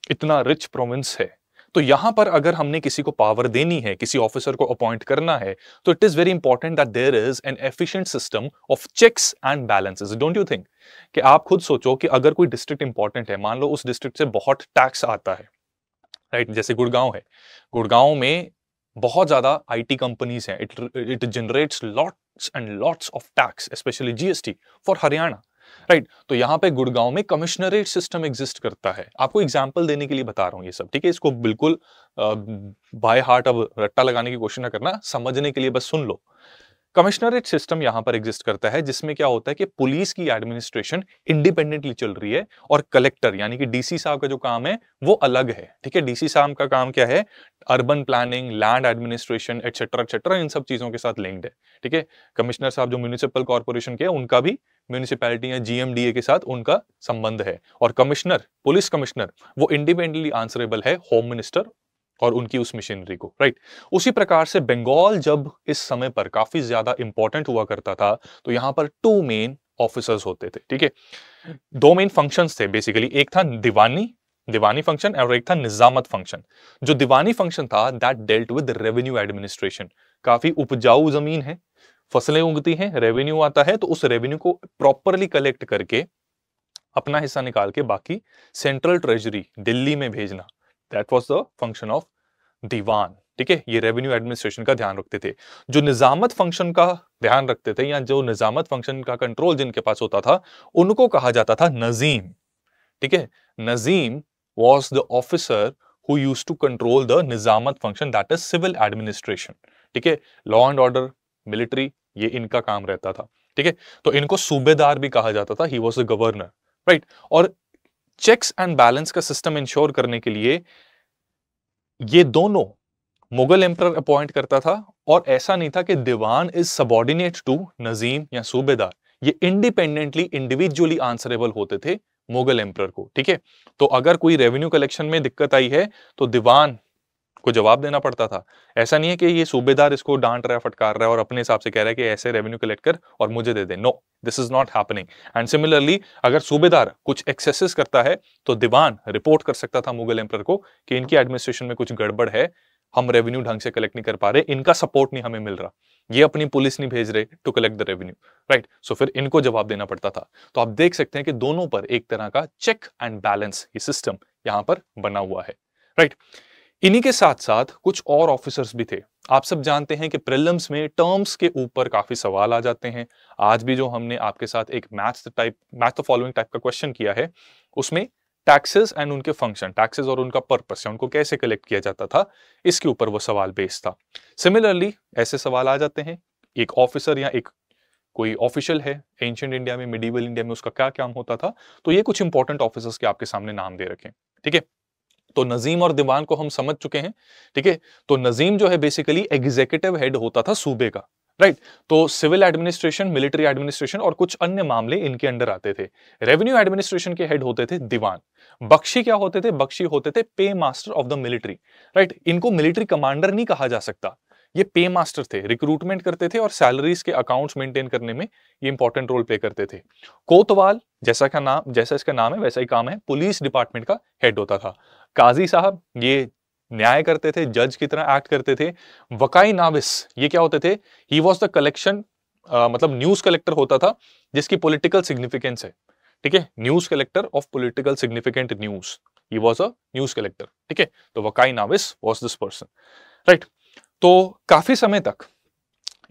इतना रिच प्रोविंस है, तो यहां पर अगर हमने किसी को पावर देनी है, किसी ऑफिसर को अपॉइंट करना है, तो it is very important that there is an efficient system of checks and balances. Don't you think कि आप खुद सोचो कि अगर कोई डिस्ट्रिक्ट इंपॉर्टेंट है, मान लो उस डिस्ट्रिक्ट से बहुत टैक्स आता है, राइट, जैसे गुड़गांव है, गुड़गांव में बहुत ज्यादा IT कंपनीज हैं, it generates lots and lots of tax, specially GST for Haryana, right. तो यहाँ पे गुड़गांव में कमिश्नरेट सिस्टम एग्जिस्ट करता है। आपको एग्जांपल देने के लिए बता रहा हूँ ये सब। ठीक है, इसको बिल्कुल बाय हार्ट अब रट्टा लगाने की कोशिश ना करना, समझने के लिए बस सुन लो। कमिश्नरेट सिस्टम यहां पर एग्जिस्ट करता है, जिसमें क्या होता है कि पुलिस की एडमिनिस्ट्रेशन इंडिपेंडेंटली चल रही है और कलेक्टर यानी कि DC साहब का जो काम है वो अलग है। ठीक है, DC साहब का काम क्या है? Urban planning, land administration etcetera etcetera, इन सब चीजों के साथ लिंक्ड है। ठीक है, कमिश्नर साहब जो म्युनिसिपल कॉर्पोरेशन के हैं उनका भी म्युनिसिपैलिटी या GMDA के साथ उनका संबंध है। और कमिश्नर, पुलिस कमिश्नर, वो इंडिपेंडेंटली आंसरेबल है होम मिनिस्टर और उनकी उस मशीनरी को, राइट। उसी प्रकार से बंगाल जब इस समय पर काफी ज्यादा इंपॉर्टेंट हुआ करता था, तो यहां पर 2 मेन ऑफिसर्स होते थे। ठीक है, 2 मेन फंक्शंस थे बेसिकली, एक था दीवानी फंक्शन और एक था निजामत फंक्शन। जो दीवानी फंक्शन था that dealt with revenue administration. काफी उपजाऊ जमीन है, फसलें उगती हैं, रेवेन्यू आता है, तो उस रेवेन्यू को प्रॉपरली कलेक्ट करके अपना हिस्सा निकाल के बाकी सेंट्रल ट्रेजरी दिल्ली में भेजना, that was the function of दीवान। ठीक है, ये रेवेन्यू एडमिनिस्ट्रेशन का ध्यान रखते थे। जो निजामत फंक्शन का ध्यान रखते थे या जो निजामत फंक्शन का कंट्रोल जिनके पास होता था, उनको कहा जाता था नजीम। ठीक है, Nazim was the officer who used to control the Nizamat function, that is civil administration। ठीक है, लॉ एंड ऑर्डर, मिलिट्री, ये इनका काम रहता था। ठीक है, तो इनको सूबेदार भी कहा जाता था, he was the governor, right. और चेक्स एंड बैलेंस का सिस्टम इंश्योर करने के लिए ये दोनों मुगल एम्परर अपॉइंट करता था, और ऐसा नहीं था कि दीवान इज सबऑर्डिनेट टू नजीम या सूबेदार, ये इंडिपेंडेंटली इंडिविजुअली आंसरेबल होते थे मुगल एम्परर को। ठीक है, तो अगर कोई रेवेन्यू कलेक्शन में दिक्कत आई है तो दीवान को जवाब देना पड़ता था। ऐसा नहीं है कि ये सूबेदार इसको डांट रहा है, फटकार रहा है और अपने हिसाब से कह रहा है कि ऐसे रेवेन्यू कलेक्ट कर और मुझे दे दे। No, this is not happening. And similarly अगर सूबेदार कुछ एक्सेसेस करता है तो दीवान रिपोर्ट कर सकता था मुगल एम्परर को कि इनकी एडमिनिस्ट्रेशन में कुछ गड़बड़ है, हम रेवेन्यू ढंग से कलेक्ट नहीं कर पा रहे, इनका सपोर्ट नहीं हमें मिल रहा, ये अपनी पुलिस नहीं भेज रहे to collect the revenue, right. So फिर इनको जवाब देना पड़ता था। तो आप देख सकते हैं कि दोनों पर एक तरह का चेक एंड बैलेंस ये सिस्टम यहां पर बना हुआ है, राइट। इन्हीं के साथ साथ कुछ और ऑफिसर्स भी थे। आप सब जानते हैं कि प्रीलिम्स में टर्म्स के ऊपर काफी सवाल आ जाते हैं। आज भी जो हमने आपके साथ एक मैथ द फॉलोइंग टाइप का क्वेश्चन किया है, उसमें टैक्सेस एंड उनके फंक्शन, टैक्सेस और उनका पर्पस, उनको कैसे कलेक्ट किया जाता था, इसके ऊपर वो सवाल बेस्ड था। सिमिलरली ऐसे सवाल आ जाते हैं, एक ऑफिसर या एक कोई ऑफिशियल है एंशिएंट इंडिया में, मिडीवल इंडिया में उसका क्या काम होता था, तो ये कुछ इंपॉर्टेंट ऑफिसर्स के आपके सामने नाम दे रखे हैं, ठीक है। तो नजीम और दीवान को हम समझ चुके हैं, ठीक है। तो नजीम जो है बेसिकली एग्जीक्यूटिव हेड होता था सूबे का, राइट। तो सिविल एडमिनिस्ट्रेशन, मिलिट्री एडमिनिस्ट्रेशन और कुछ अन्य मामले इनके अंडर आते थे। रेवेन्यू एडमिनिस्ट्रेशन के हेड होते थे दीवान। बख्शी क्या होते थे? बख्शी होते थे पे master of the military, right. इनको मिलिट्री कमांडर नहीं कहा जा सकता, ये पे मास्टर थे, रिक्रूटमेंट करते थे और सैलरीज के अकाउंट्स मेंटेन करने में ये इंपॉर्टेंट रोल प्ले करते थे। कोतवाल, जैसा इसका नाम है वैसा ही काम है, पुलिस डिपार्टमेंट का हेड होता था। काजी साहब, ये न्याय करते थे, जज की तरह एक्ट करते थे। वकाई नाविस, ये क्या होते थे? ही वॉज द कलेक्शन, मतलब न्यूज कलेक्टर होता था जिसकी पॉलिटिकल सिग्निफिकेंस है, ठीक है। News collector of political significant news, he was a news collector, ठीक है। तो Waqai Navis was this person, right. तो काफी समय तक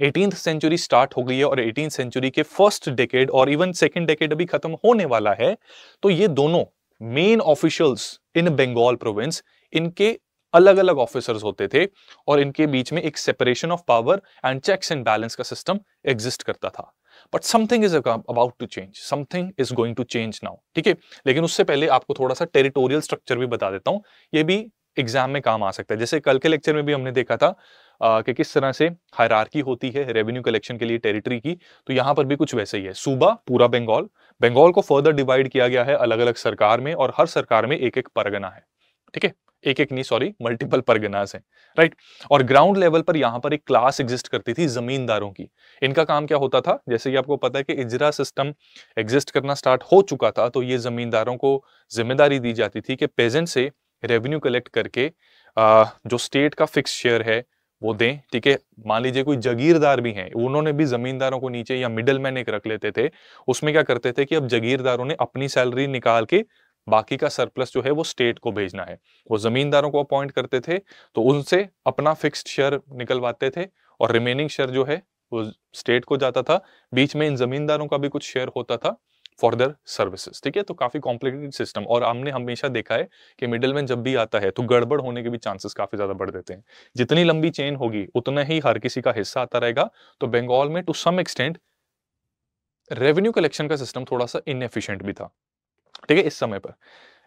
18th सेंचुरी स्टार्ट हो गई है और 18th सेंचुरी के फर्स्ट डेकेड और इवन सेकंड डेकेड अभी खत्म होने वाला है। तो ये दोनों main officials in Bengal province, इनके अलग अलग ऑफिसर्स होते थे और इनके बीच में एक separation of power and checks and balance का सिस्टम एग्जिस्ट करता था। But something is about to change, something is going to change now, ठीक है। लेकिन उससे पहले आपको थोड़ा सा टेरिटोरियल स्ट्रक्चर भी बता देता हूं, ये भी एग्जाम में काम आ सकता है। जैसे कल के लेक्चर में भी हमने देखा था कि किस तरह से हायरार्की होती है रेवेन्यू कलेक्शन के लिए टेरिटरी की, तो यहां पर भी कुछ वैसे ही है। सूबा पूरा बंगाल, बंगाल को फर्दर डिवाइड किया गया है अलग अलग सरकार में और हर सरकार में एक एक परगना है, ठीक है। एक एक नहीं, सॉरी, मल्टीपल परगनास हैं, राइट। और ग्राउंड लेवल पर यहां पर एक क्लास एग्जिस्ट करती थी जमींदारों की। इनका काम क्या होता था? जैसे कि आपको पता है कि इजरा सिस्टम एग्जिस्ट करना स्टार्ट हो चुका था, तो ये जमींदारों को जिम्मेदारी दी जाती थी कि पेजेंट से रेवेन्यू कलेक्ट करके जो स्टेट का फिक्स शेयर है वो दें, ठीक है। मान लीजिए कोई जागीरदार भी हैं, उन्होंने भी जमींदारों को नीचे या मिडल मैन एक रख लेते थे। उसमें क्या करते थे कि अब जागीरदारों ने अपनी सैलरी निकाल के बाकी का सरप्लस जो है वो स्टेट को भेजना है, वो जमींदारों को अपॉइंट करते थे, तो उनसे अपना फिक्स्ड शेयर निकलवाते थे और रिमेनिंग शेयर जो है वो स्टेट को जाता था। बीच में इन जमींदारों का भी कुछ शेयर होता था फॉर देयर सर्विसेज, ठीक है। तो काफी कॉम्प्लिकेटेड सिस्टम, और हमने हमेशा देखा है कि मिडलमैन जब भी आता है तो गड़बड़ होने के भी चांसेस काफी ज्यादा बढ़ देते हैं। जितनी लंबी चेन होगी उतना ही हर किसी का हिस्सा आता रहेगा। तो बंगाल में to some extent revenue collection का सिस्टम थोड़ा सा इनएफिशिएंट भी था, ठीक है, इस समय पर।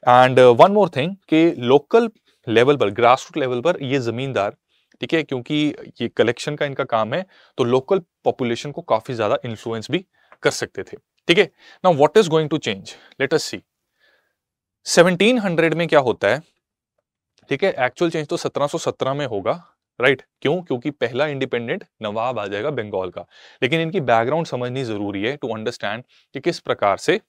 एंड वन मोर थिंग कि लोकल लेवल पर, ग्रास रूट लेवल पर ये जमींदार, ठीक है, क्योंकि ये कलेक्शन का इनका काम है, तो लोकल पॉपुलेशन को काफी ज्यादा इन्फ्लुएंस भी कर सकते थे, ठीक है। Now what is going to change, let us see. 1700 में क्या होता है, ठीक है। एक्चुअल चेंज तो 1717 में होगा, राइट। क्यों? क्योंकि पहला इंडिपेंडेंट नवाब आ जाएगा बंगाल का। लेकिन इनकी बैकग्राउंड समझनी जरूरी है टू अंडरस्टैंड कि किस प्रकार से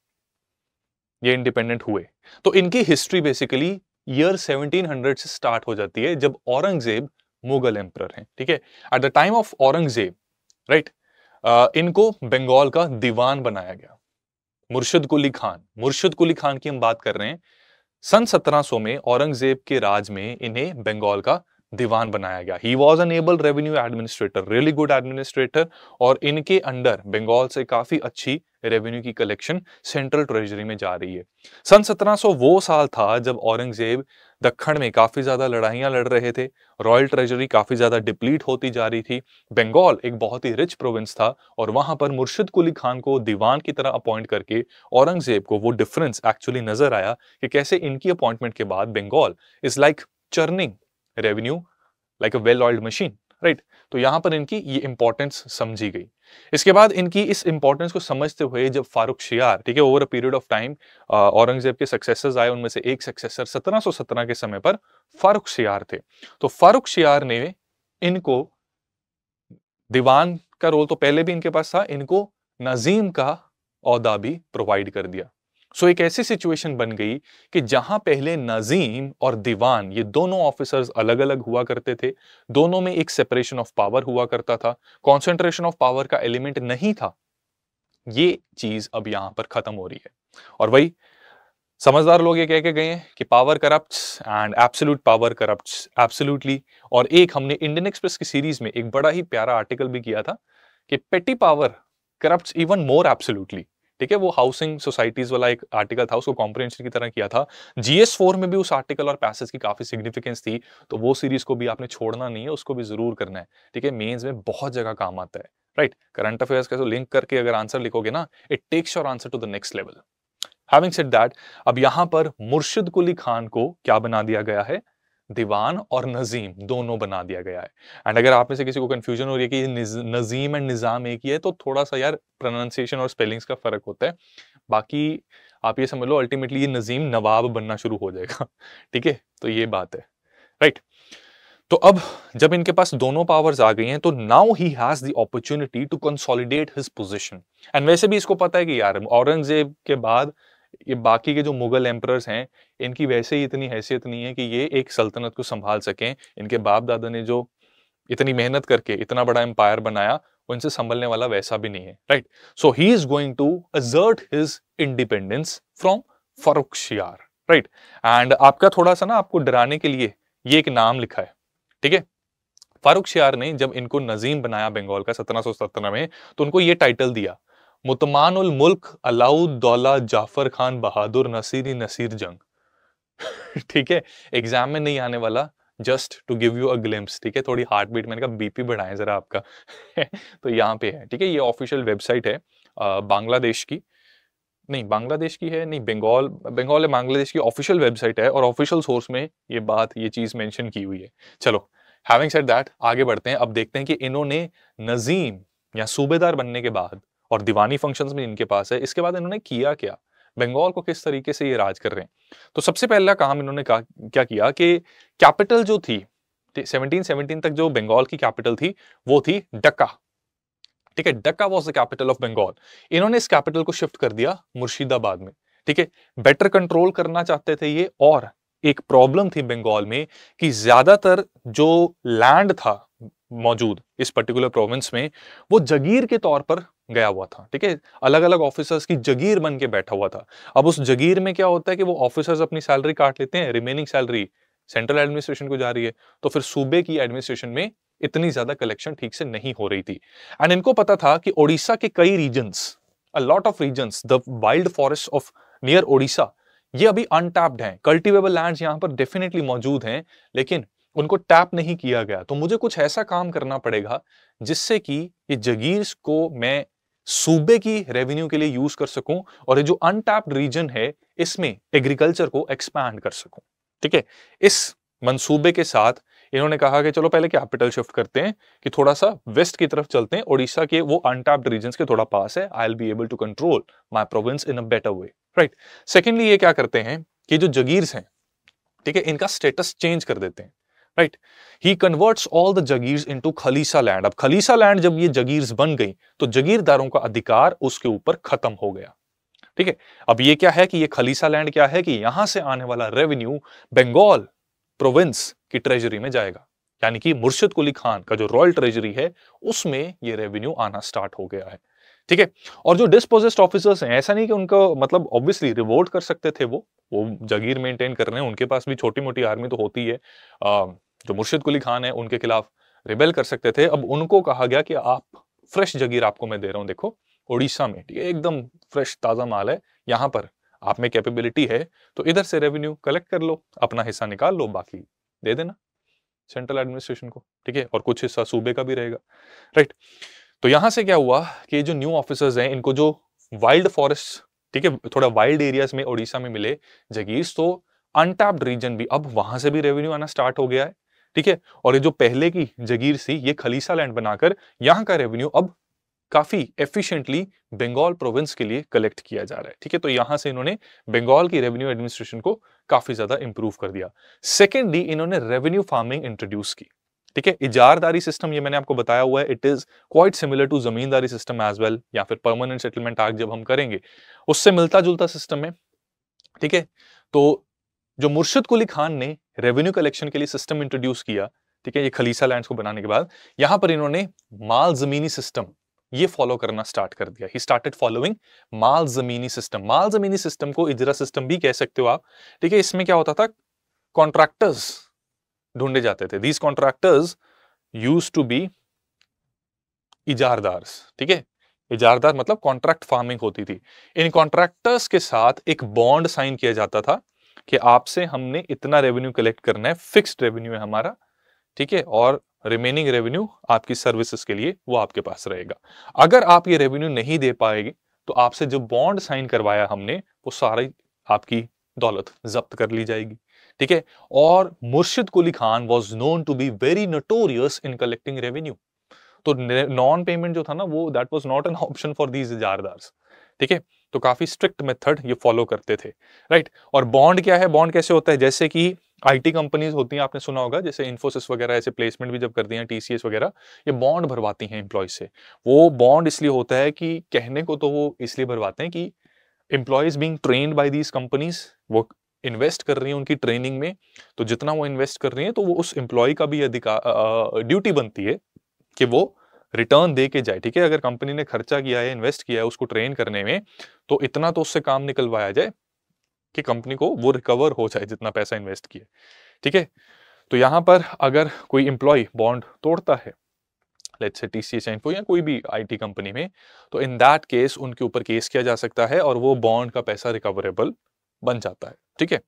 ये इंडिपेंडेंट हुए। तो इनकी हिस्ट्री बेसिकली ईयर 1700 से स्टार्ट हो जाती है, जब औरंगजेब मुगल एम्परर हैं, ठीक है। At the time of Aurangzeb, right, इनको बंगाल का दीवान बनाया गया। मुर्शिद कुली खान की हम बात कर रहे हैं। सन 1700 में औरंगजेब के राज में इन्हें बंगाल का दीवान बनाया गया। He was an able revenue administrator, really good administrator, और इनके अंडर बंगाल से काफी अच्छी रेवेन्यू की कलेक्शन सेंट्रल ट्रेजरी में जा रही है। सन 1700 वो साल था जब औरंगजेब दक्खन में काफी ज्यादा लड़ाइयां लड़ रहे थे, रॉयल ट्रेजरी काफी ज्यादा डिप्लीट होती जा रही थी। बंगाल एक बहुत ही रिच प्रोविंस था और वहां पर मुर्शिद कुली खान को दीवान की तरह अपॉइंट करके औरंगजेब को वो डिफरेंस एक्चुअली नजर आया कि कैसे इनकी अपॉइंटमेंट के बाद Bengal is like churning revenue like a well oiled machine, right. तो यहां पर इनकी ये इंपॉर्टेंस समझी गई। इसके बाद इनकी इस इंपॉर्टेंस को समझते हुए जब फारूक शियार, ठीक है, over a period of time Aurangzeb के सक्सेसर्स आए, उनमें से एक सक्सेसर 1717 के समय पर फारूक शियार थे। तो फारूक शियार ने इनको दीवान का रोल तो पहले भी इनके पास था, इनको नजीम का औहदा भी प्रोवाइड कर दिया। सो एक ऐसी सिचुएशन बन गई कि जहां पहले नजीम और दीवान ये दोनों ऑफिसर्स अलग अलग हुआ करते थे, दोनों में एक सेपरेशन ऑफ पावर हुआ करता था, कॉन्सेंट्रेशन ऑफ पावर का एलिमेंट नहीं था। ये चीज अब यहां पर खत्म हो रही है। और वही समझदार लोग ये कह के गए हैं कि power corrupts and absolute power corrupts absolutely. और एक हमने इंडियन एक्सप्रेस की सीरीज में एक बड़ा ही प्यारा आर्टिकल भी किया था कि पेटी power corrupts even more absolutely, ठीक है। वो हाउसिंग सोसाइटीज वाला एक आर्टिकल था, उसको कॉम्प्रिहेंशन की तरह किया था। GS4 में भी उस आर्टिकल और पैसेज की काफी सिग्निफिकेंस थी, तो वो सीरीज को भी आपने छोड़ना नहीं है, उसको भी जरूर करना है, ठीक है। मेंस में बहुत जगह काम आता है, राइट। करंट अफेयर्स का लिंक करके अगर आंसर लिखोगे ना, it takes your answer to the next level. Having said that, अब यहां पर मुर्शिद कुली खान को क्या बना दिया गया है, दीवान और नजीम दोनों बना दिया गया है। एंड अगर आप में से किसी को कंफ्यूजन हो रही है कि नजीम एंड निजाम एक ही है, तो थोड़ा सा यार प्रोनाउंसिएशन और स्पेलिंग्स का फर्क होता है। बाकी आप ये समझ लो अल्टीमेटली ये नजीम नवाब बनना शुरू हो जाएगा। ठीक है, तो ये बात है, राइट। तो अब जब इनके पास दोनों पावर्स आ गई हैं, तो now he has the opportunity to consolidate his position. And वैसे भी इसको पता है कि यार औरंगजेब के बाद ये बाकी के जो मुगल एम्परर्स हैं, इनकी वैसे ही इतनी हैसियत नहीं है कि ये एक सल्तनत को संभाल सकें। इनके बाप दादा ने जो इतनी मेहनत करके इतना बड़ा एम्पायर बनाया, वो इनसे संभलने वाला वैसा भी नहीं है, right. So he is going to assert his independence from Farrukhsiyar, right. And आपका थोड़ा सा ना, आपको डराने के लिए ये एक नाम लिखा है, ठीक है। फारुखशियार ने जब इनको नजीम बनाया बंगाल का 1717 में, तो उनको ये टाइटल दिया, मुतमानुल मुल्क अलाउद्दौला जाफर खान बहादुर नसीरी नसीर जंग। ठीक है, एग्जाम में नहीं आने वाला, just to give you a glimpse, ठीक है। थोड़ी हार्ट बीट, मैंने कहा बीपी बढ़ाएं जरा आपका। तो यहाँ पे है, ठीक है। ये ऑफिशियल वेबसाइट है बांग्लादेश की, नहीं बांग्लादेश की है, नहीं बंगाल, बंगाल है, बांग्लादेश की ऑफिशियल वेबसाइट है, और ऑफिशियल सोर्स में ये बात, ये चीज मेंशन की हुई है। चलो, हैविंग सेड दैट, आगे बढ़ते हैं। अब देखते हैं कि इन्होंने नजीम या सूबेदार बनने के बाद, और दीवानी फंक्शंस में इनके पास है, इसके बाद इन्होंने किया क्या, बंगाल को किस तरीके से ये राज कर रहे हैं। तो सबसे पहला काम इन्होंने क्या किया कि कैपिटल जो थी 1717 तक जो बंगाल की कैपिटल थी, वो थी डक्का, ठीक है। Dhaka was the capital of Bengal. इन्होंने इस कैपिटल को शिफ्ट कर दिया मुर्शिदाबाद में, ठीक है। बेटर कंट्रोल करना चाहते थे ये, और एक प्रॉब्लम थी बंगाल में कि ज्यादातर जो लैंड था मौजूद इस पर्टिकुलर प्रोविंस में, वो जगीर के तौर पर गया हुआ था, ठीक है। अलग अलग ऑफिसर्स की जगीर बन के बैठा हुआ था। अब उस जगीर में क्या होता है कि वो ऑफिसर्स अपनी सैलरी काट लेते हैं, रिमेनिंग सैलरी सेंट्रल एडमिनिस्ट्रेशन को जा रही है, तो फिर सूबे की एडमिनिस्ट्रेशन में इतनी ज्यादा कलेक्शन ठीक से नहीं हो रही थी। एंड इनको पता था कि ओडिशा के कई regions, a lot of regions, the wild forest of near Odisha, ये अभी अनटैप्ड हैं। कल्टिवेबल लैंड्स यहां पर डेफिनेटली मौजूद हैं, लेकिन उनको टैप नहीं किया गया। तो मुझे कुछ ऐसा काम करना पड़ेगा जिससे कि ये जगीर्स को मैं सूबे की रेवेन्यू के लिए यूज कर सकूं, और ये जो अनटैप्ड रीजन है इसमें एग्रीकल्चर को एक्सपैंड कर सकूं, ठीक है। इस मंसूबे के साथ इन्होंने कहा कि चलो पहले कैपिटल शिफ्ट करते हैं, कि थोड़ा सा वेस्ट की तरफ चलते हैं, ओडिशा के वो अनटैप्ड रीजन्स के थोड़ा पास है, I will be able to control my province in a better way, right. Secondly ये क्या करते हैं कि जो जगीर्स हैं, ठीक है, इनका स्टेटस चेंज कर देते हैं, right. He converts all the jagirs into khalisa land. अब खलीसा लैंड जब ये जगीर्स बन गई, तो जगीरदारों का अधिकार उसके ऊपर खत्म हो गया, ठीक है। अब ये क्या है कि ये खलीसा लैंड क्या है कि यहां से आने वाला रेवेन्यू बंगाल प्रोविंस की ट्रेजरी में जाएगा, यानी कि मुर्शिद कुली खान का जो रॉयल ट्रेजरी है उसमें ये रेवेन्यू आना स्टार्ट हो गया है, ठीक है। और जो डिस्पोजेस्ड ऑफिसर्स हैं, ऐसा नहीं कि उनका मतलब ऑब्वियसली रिवोल्ट कर सकते थे, वो जगीर मेंटेन कर रहे हैं, उनके पास भी छोटी मोटी आर्मी तो होती है। जो मुर्शिद कुली खान है उनके खिलाफ रिबेल कर सकते थे। अब उनको कहा गया कि आप फ्रेश जगीर आपको मैं दे रहा हूं, देखो ओडिशा में, ठीक है, एकदम फ्रेश ताजा माल है, यहां पर आप में कैपेबिलिटी है, तो इधर से रेवेन्यू कलेक्ट कर लो, अपना हिस्सा निकाल लो, बाकी दे देना सेंट्रल एडमिनिस्ट्रेशन को, ठीक है, और कुछ हिस्सा सूबे का भी रहेगा, राइट। तो यहां से क्या हुआ कि जो न्यू ऑफिसर्स हैं, इनको जो वाइल्ड फॉरेस्ट, ठीक है, थोड़ा वाइल्ड एरियाज में ओडिशा में मिले जगीर्स, तो अनटैप्ड रीजन भी अब वहां से भी रेवेन्यू आना स्टार्ट हो गया है, ठीक है। और ये जो पहले की जगीर थी, ये खलीसा लैंड बनाकर यहां का रेवेन्यू अब काफी एफिशिएंटली बंगाल प्रोविंस के लिए कलेक्ट किया जा रहा है, ठीक है। तो यहां से इन्होंने बंगाल की रेवेन्यू एडमिनिस्ट्रेशन को काफी ज्यादा इंप्रूव कर दिया। सेकेंडली, इन्होंने रेवेन्यू फार्मिंग इंट्रोड्यूस की, ठीक है। इजारदारी सिस्टम, ये मैंने आपको बताया हुआ है, it is quite similar to zamindari system as well, या फिर परमानेंट सेटलमेंट एक्ट जब हम करेंगे उससे मिलता जुलता सिस्टम है, ठीक है। तो जो मुर्शिद कुली खान ने रेवेन्यू कलेक्शन के लिए सिस्टम इंट्रोड्यूस किया, ठीक है, ये खलीसा लैंड्स को बनाने के बाद, यहां पर इन्होंने माल जमीनी सिस्टम ये फॉलो करना स्टार्ट कर दिया। ही स्टार्टेड फॉलोइंग माल जमीनी सिस्टम। माल जमीनी सिस्टम को इजरा सिस्टम भी कह सकते हो आप, ठीक है। इसमें क्या होता था, कॉन्ट्रैक्टर्स ढूंढे जाते थे। These contractors used to be ijaradars, ठीक है। इजारदार मतलब कॉन्ट्रैक्ट फार्मिंग होती थी। इन कॉन्ट्रैक्टर्स के साथ एक बॉन्ड साइन किया जाता था कि आपसे हमने इतना रेवेन्यू कलेक्ट करना है, फिक्स्ड रेवेन्यू है हमारा, ठीक है, और रिमेनिंग रेवेन्यू आपकी सर्विसेज के लिए वो आपके पास रहेगा। अगर आप ये रेवेन्यू नहीं दे पाएंगे तो आपसे जो बॉन्ड साइन करवाया हमने वो सारी आपकी दौलत जब्त कर ली जाएगी। ठीक है। और Murshid Quli Khan was known to be very notorious in collecting revenue. तो नॉन पेमेंट जो था ना वो that was not an option for these ijaradars. ठीक है। तो काफी स्ट्रिक्ट मेथड ये फॉलो करते थे। राइट। और बॉन्ड क्या है, बॉन्ड कैसे होता है, जैसे कि आईटी कंपनीज होती हैं, आपने सुना होगा, जैसे इन्फोसिस वगैरह ऐसे प्लेसमेंट भी जब करती हैं, टीसीएस वगैरह, ये बॉन्ड भरवाती हैं एम्प्लॉय से। वो बॉन्ड इसलिए होता है कि कहने को तो वो इसलिए भरवाते हैं कि employees being trained by these companies, वो इन्वेस्ट कर रही हैं उनकी ट्रेनिंग में, तो जितना वो इन्वेस्ट कर रही हैं तो वो उस एम्प्लॉय का भी अधिकार, ड्यूटी बनती है कि वो रिटर्न दे के जाए। ठीक है। अगर कंपनी ने खर्चा किया है, इन्वेस्ट किया है उसको ट्रेन करने में, तो इतना तो उससे काम निकलवाया जाए कि कंपनी को वो रिकवर हो जाए जितना पैसा इन्वेस्ट किया। ठीक है। तो यहां पर अगर कोई एम्प्लॉय बॉन्ड तोड़ता है, लेट्स से टीसीएस इन्फो या कोई भी आईटी कंपनी में, तो इन दैट केस उनके ऊपर केस किया जा सकता है और वो बॉन्ड का पैसा रिकवरेबल बन जाता है। ठीक है।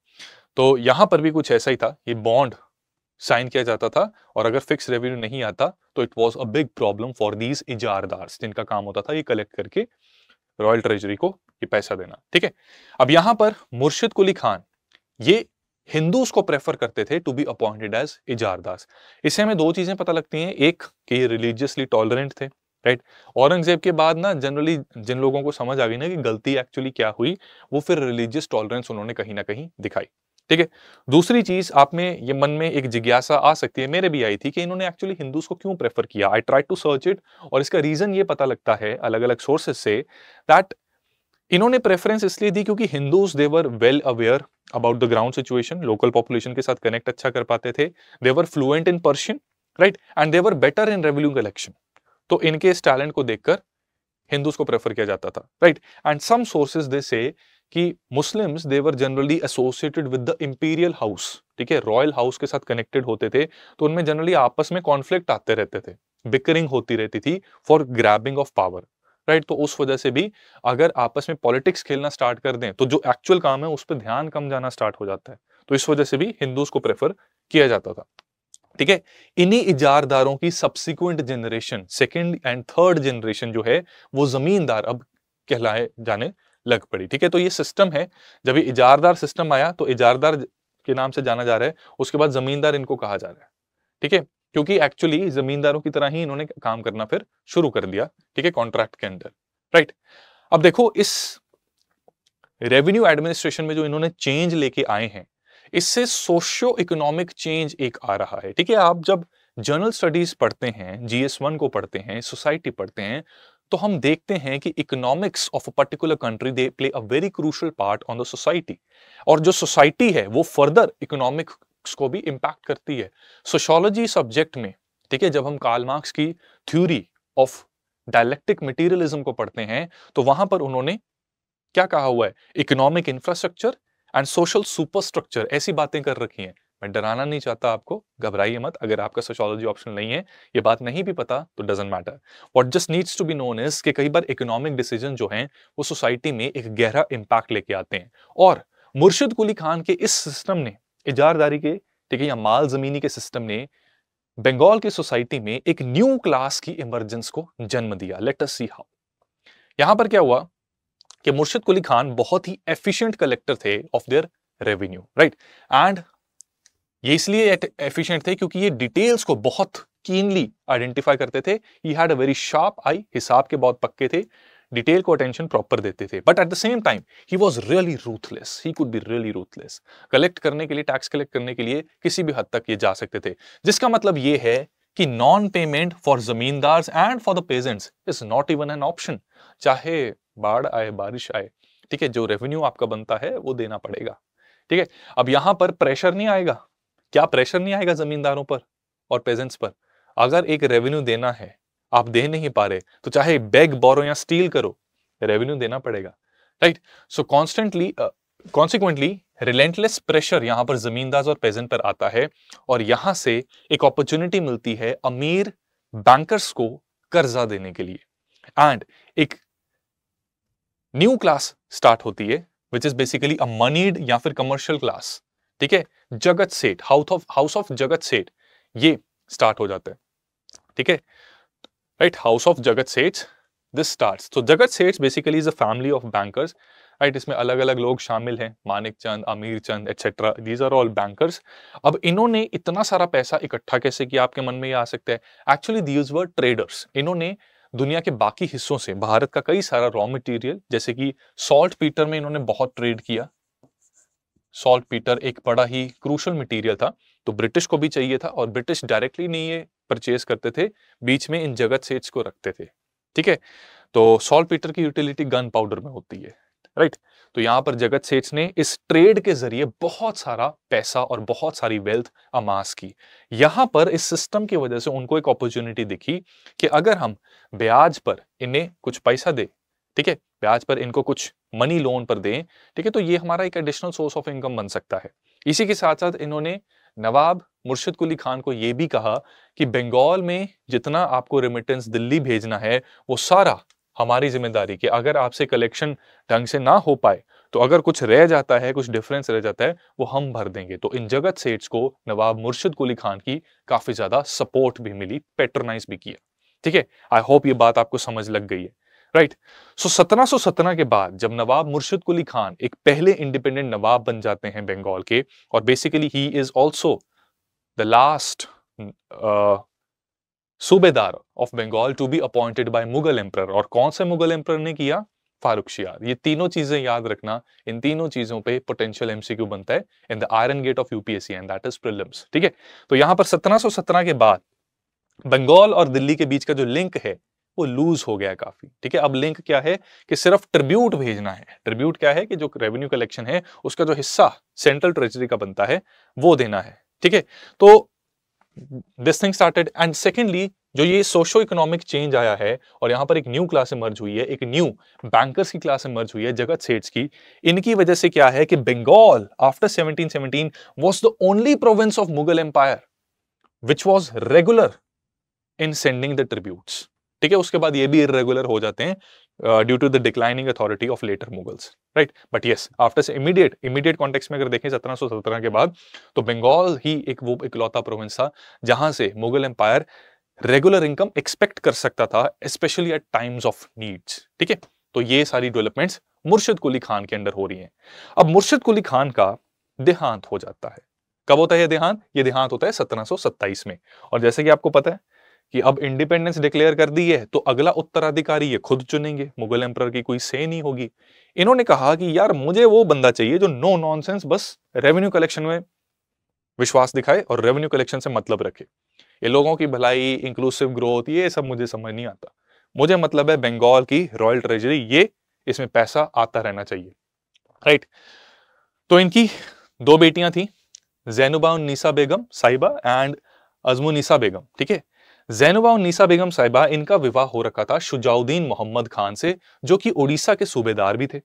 तो यहां पर भी कुछ ऐसा ही था, ये बॉन्ड साइन किया जाता था और अगर फिक्स रेवेन्यू नहीं आता तो it was a big problem for these ijaradars, जिनका काम होता था ये कलेक्ट करके रॉयल ट्रेजरी को ये पैसा देना। ठीक है। अब यहां पर मुर्शिद कुली खान ये हिंदूज को प्रेफर करते थे टू बी अपॉइंटेड एज इजारदास। इससे हमें दो चीजें पता लगती हैं, एक कि ये रिलीजियसली टॉलरेंट थे। राइट। औरंगजेब के बाद ना जनरली जिन लोगों को समझ आ गई ना कि गलती एक्चुअली क्या हुई, वो फिर रिलीजियस टॉलरेंस उन्होंने कहीं ना कहीं दिखाई। ठीक है। दूसरी चीज आप में ये मन में एक जिज्ञासा आ सकती है, मेरे भी आई थी, कि इन्होंने एक्चुअली हिंदूज को क्यों प्रेफर किया। I try to search it और इसका रीजन ये पता लगता है अलग अलग सोर्सेज से, दैट इन्होंने प्रेफरेंस इसलिए दी क्योंकि Hindus they were well aware about the ground situation, local population के साथ कनेक्ट अच्छा कर पाते थे, they were fluent in Persian, right, and they were better in revenue collection. तो इनके इस टैलेंट को देखकर हिंदूज को प्रेफर किया जाता था। राइट। एंड सम सोर्सेज दे से कि Muslims they were generally associated with the imperial house. ठीक है। रॉयल हाउस के साथ कनेक्टेड होते थे, तो उनमें जनरली आपस में कॉन्फ्लिक्ट आते रहते थे, बिकरिंग होती रहती थी for grabbing of power. Right. तो उस वजह से भी अगर आपस में पॉलिटिक्स खेलना स्टार्ट कर दें तो जो एक्चुअल काम है उस पर ध्यान कम जाना स्टार्ट हो जाता है। तो इस वजह से भी हिंदूज को प्रेफर किया जाता था। ठीक है। इन्हीं इजारदारों की subsequent generation, second and third generation जो है, वो जमींदार अब कहलाए जाने लग पड़ी। ठीक है। तो ये सिस्टम है, जब ये इजारदार सिस्टम आया तो इजारदार के नाम से जाना जा रहा है, उसके बाद जमींदार इनको कहा जा रहा है। ठीक है। क्योंकि एक्चुअली जमींदारों की तरह ही इन्होंने काम करना फिर शुरू कर दिया। ठीक है। कॉन्ट्रैक्ट के अंदर। राइट। अब देखो इस रेवेन्यू एडमिनिस्ट्रेशन में जो इन्होंने चेंज लेके आए हैं, इससे सोशियो इकोनॉमिक चेंज एक आ रहा है। ठीक है। आप जब जनरल स्टडीज पढ़ते हैं, GS1 को पढ़ते हैं, सोसाइटी पढ़ते हैं, तो हम देखते हैं कि economics of a particular country they play a very crucial part on the society, और जो सोसाइटी है वो फर्दर इकोनॉमिक्स को भी इंपैक्ट करती है। सोशियोलॉजी सब्जेक्ट में, ठीक है, जब हम कार्ल मार्क्स की थ्योरी ऑफ डायलेक्टिक मटेरियलिज्म को पढ़ते हैं तो वहां पर उन्होंने क्या कहा हुआ है, economic infrastructure and social superstructure, ऐसी बातें कर रखी हैं। मैं डराना नहीं चाहता आपको, घबराइए मत, अगर आपका सोशियोलॉजी ऑप्शन नहीं है, ये बात नहीं भी पता तो doesn't matter. What just needs to be known is कि कई बार इकोनॉमिक डिसीजन जो हैं वो सोसाइटी में एक गहरा इंपैक्ट लेके आते हैं, और मुर्शिद कुली खान के इस सिस्टम ने, इजारदारी के, ठीक है, या माल जमीनी के सिस्टम ने बंगाल की सोसाइटी में एक न्यू क्लास की इमरजेंस को जन्म दिया। Late us see how. यहां पर क्या हुआ कि मुर्शिद कुली खान बहुत ही एफिशिएंट कलेक्टर थे of their revenue. Right. And ये इसलिए एफिशिएंट थे क्योंकि ये डिटेल्स को बहुत कीनली आइडेंटिफाई करते थे। He had a very sharp eye, हिसाब के बहुत पक्के थे, डिटेल को अटेंशन प्रॉपर देते थे, but at the same time he was really ruthless. He could be really ruthless. Collect करने के लिए, टैक्स कलेक्ट करने के लिए किसी भी हद तक ये जा सकते थे, जिसका मतलब ये है कि non payment for zamindars and for the pageants is not even an option. चाहे बाढ़ आए, बारिश आए, ठीक है, जो रेवेन्यू आपका बनता है वो देना पड़ेगा। ठीक है। अब यहां पर प्रेशर नहीं आएगा, क्या प्रेशर नहीं आएगा जमींदारों पर और पेजेंट्स पर? अगर एक रेवेन्यू देना है, आप दे नहीं पा रहे, तो चाहे बेग, बोरो या स्टील करो, रेवेन्यू देना पड़ेगा। राइट। सो कॉन्सिक्वेंटली रिलेंटलेस प्रेशर यहां पर जमींदार और पेजेंट पर आता है, और यहां से एक अपॉर्चुनिटी मिलती है अमीर बैंकर्स को कर्जा देने के लिए, एंड एक न्यू क्लास स्टार्ट होती है विच इज बेसिकली अ मनीड या फिर कमर्शियल क्लास। ठीक है। जगत सेठ, हाउस ऑफ जगत सेठ, ये स्टार्ट हो जाता है। ठीक है, राइट, हाउस ऑफ जगत सेठ दिस स्टार्ट्स। तो Jagat Seth basically is a family of bankers, right, इसमें अलग अलग लोग शामिल हैं, Manik Chand, Amir Chand etcetera, these are all bankers. अब इन्होंने इतना सारा पैसा इकट्ठा कैसे किया, आपके मन में ये आ सकता है। Actually these were traders. इन्होंने दुनिया के बाकी हिस्सों से भारत का कई सारा रॉ मटेरियल, जैसे कि सॉल्ट पीटर में इन्होंने बहुत ट्रेड किया। सॉल्ट पीटर एक बड़ा ही क्रूशल मटेरियल था, तो ब्रिटिश को भी चाहिए था, और ब्रिटिश डायरेक्टली नहीं ये परचेज करते थे, बीच में इन जगत सेठ्स को रखते थे। ठीक है, तो सॉल्ट पीटर की यूटिलिटी गन पाउडर में होती है, राइट। तो यहां पर जगत सेठ्स ने इस ट्रेड के जरिए बहुत सारा पैसा और बहुत सारी वेल्थ अमास की। यहां पर इस सिस्टम की वजह से उनको एक अपॉर्चुनिटी दिखी कि अगर हम ब्याज पर इन्हें कुछ पैसा दे, ठीक है, ब्याज पर इनको कुछ मनी लोन पर दें, ठीक है, तो ये हमारा एक एडिशनल सोर्स ऑफ इनकम बन सकता है। इसी के साथ साथ इन्होंने नवाब मुर्शिद कुली खान को यह भी कहा कि बंगाल में जितना आपको रेमिटेंस दिल्ली भेजना है वो सारा हमारी जिम्मेदारी, कि अगर आपसे कलेक्शन ढंग से ना हो पाए तो अगर कुछ रह जाता है, कुछ डिफरेंस रह जाता है, वो हम भर देंगे। तो इन जगत सेठ्स को नवाब मुर्शिद कुली खान की काफी ज्यादा सपोर्ट भी मिली, पेट्रोनाइज भी किया। ठीक है, आई होप ये बात आपको समझ लग गई है, राइट। सो 1717 के बाद जब नवाब मुर्शिद कुली खान एक पहले इंडिपेंडेंट नवाब बन जाते हैं बंगाल के, और basically he is also the last subedar of Bengal to be appointed by Mughal emperor. और कौन से मुगल एम्परर ने किया? फारुखशियार। ये तीनों चीजें याद रखना, इन तीनों चीजों पे पोटेंशियल एमसीक्यू बनता है in the iron gate of UPSC, and that is prelims. ठीक है, तो यहां पर 1717 के बाद बंगाल और दिल्ली के बीच का जो लिंक है वो लूज हो गया है काफी। ठीक है, अब लिंक क्या है कि सिर्फ ट्रिब्यूट भेजना है। ट्रिब्यूट क्या है कि जो रेवेन्यू कलेक्शन है उसका जो हिस्सा सेंट्रल ट्रेजरी का बनता है वो देना है। ठीक है, तो this thing started, and secondly जो ये सोशो इकोनॉमिक चेंज आया है और यहां पर एक न्यू क्लास इमर्ज हुई है, एक न्यू बैंकर्स की क्लास इमर्ज हुई है, जगत सेठ्स की। इनकी वजह से क्या है कि Bengal after 1717 was the only province of Mughal empire which was regular in sending the tributes. ठीक है, उसके बाद ये भी इरेगुलर हो जाते हैं due to the declining authority of later Mughals, right. But yes, after से इमीडिएट कॉन्टेक्स्ट में अगर देखें 1717 के बाद, तो बंगाल ही एक वो इकलौता प्रोविंस था जहां से Mughal empire regular income expect कर सकता था, specially at times of needs. ठीक है, तो ये सारी डेवलपमेंट्स मुर्शिद कुली खान के अंडर हो रही हैं। अब मुर्शिद कुली खान का देहांत हो जाता है। कब होता है देहांत? ये देहांत होता है 1727 में। और जैसे कि आपको पता है कि अब इंडिपेंडेंस डिक्लेयर कर दी है, तो अगला उत्तराधिकारी ये खुद चुनेंगे, मुगल एम्परर की कोई से नहीं होगी। इन्होंने कहा कि यार मुझे वो बंदा चाहिए जो नो नॉनसेंस बस रेवेन्यू कलेक्शन में विश्वास दिखाए और रेवेन्यू कलेक्शन से मतलब रखे। ये लोगों की भलाई, इंक्लूसिव ग्रोथ, ये सब मुझे समझ नहीं आता। मुझे मतलब है बंगाल की रॉयल ट्रेजरी, ये इसमें पैसा आता रहना चाहिए, राइट। तो इनकी दो बेटियां थी, जैनुबा उन्नीसा बेगम साहिबा एंड अजमुन्नीसा बेगम। ठीक है, जैनुबा उन्नीसा बेगम साहिबा, इनका विवाह हो रखा था शुजाउद्दीन मोहम्मद खान से, जो कि उड़ीसा के सूबेदार भी थे,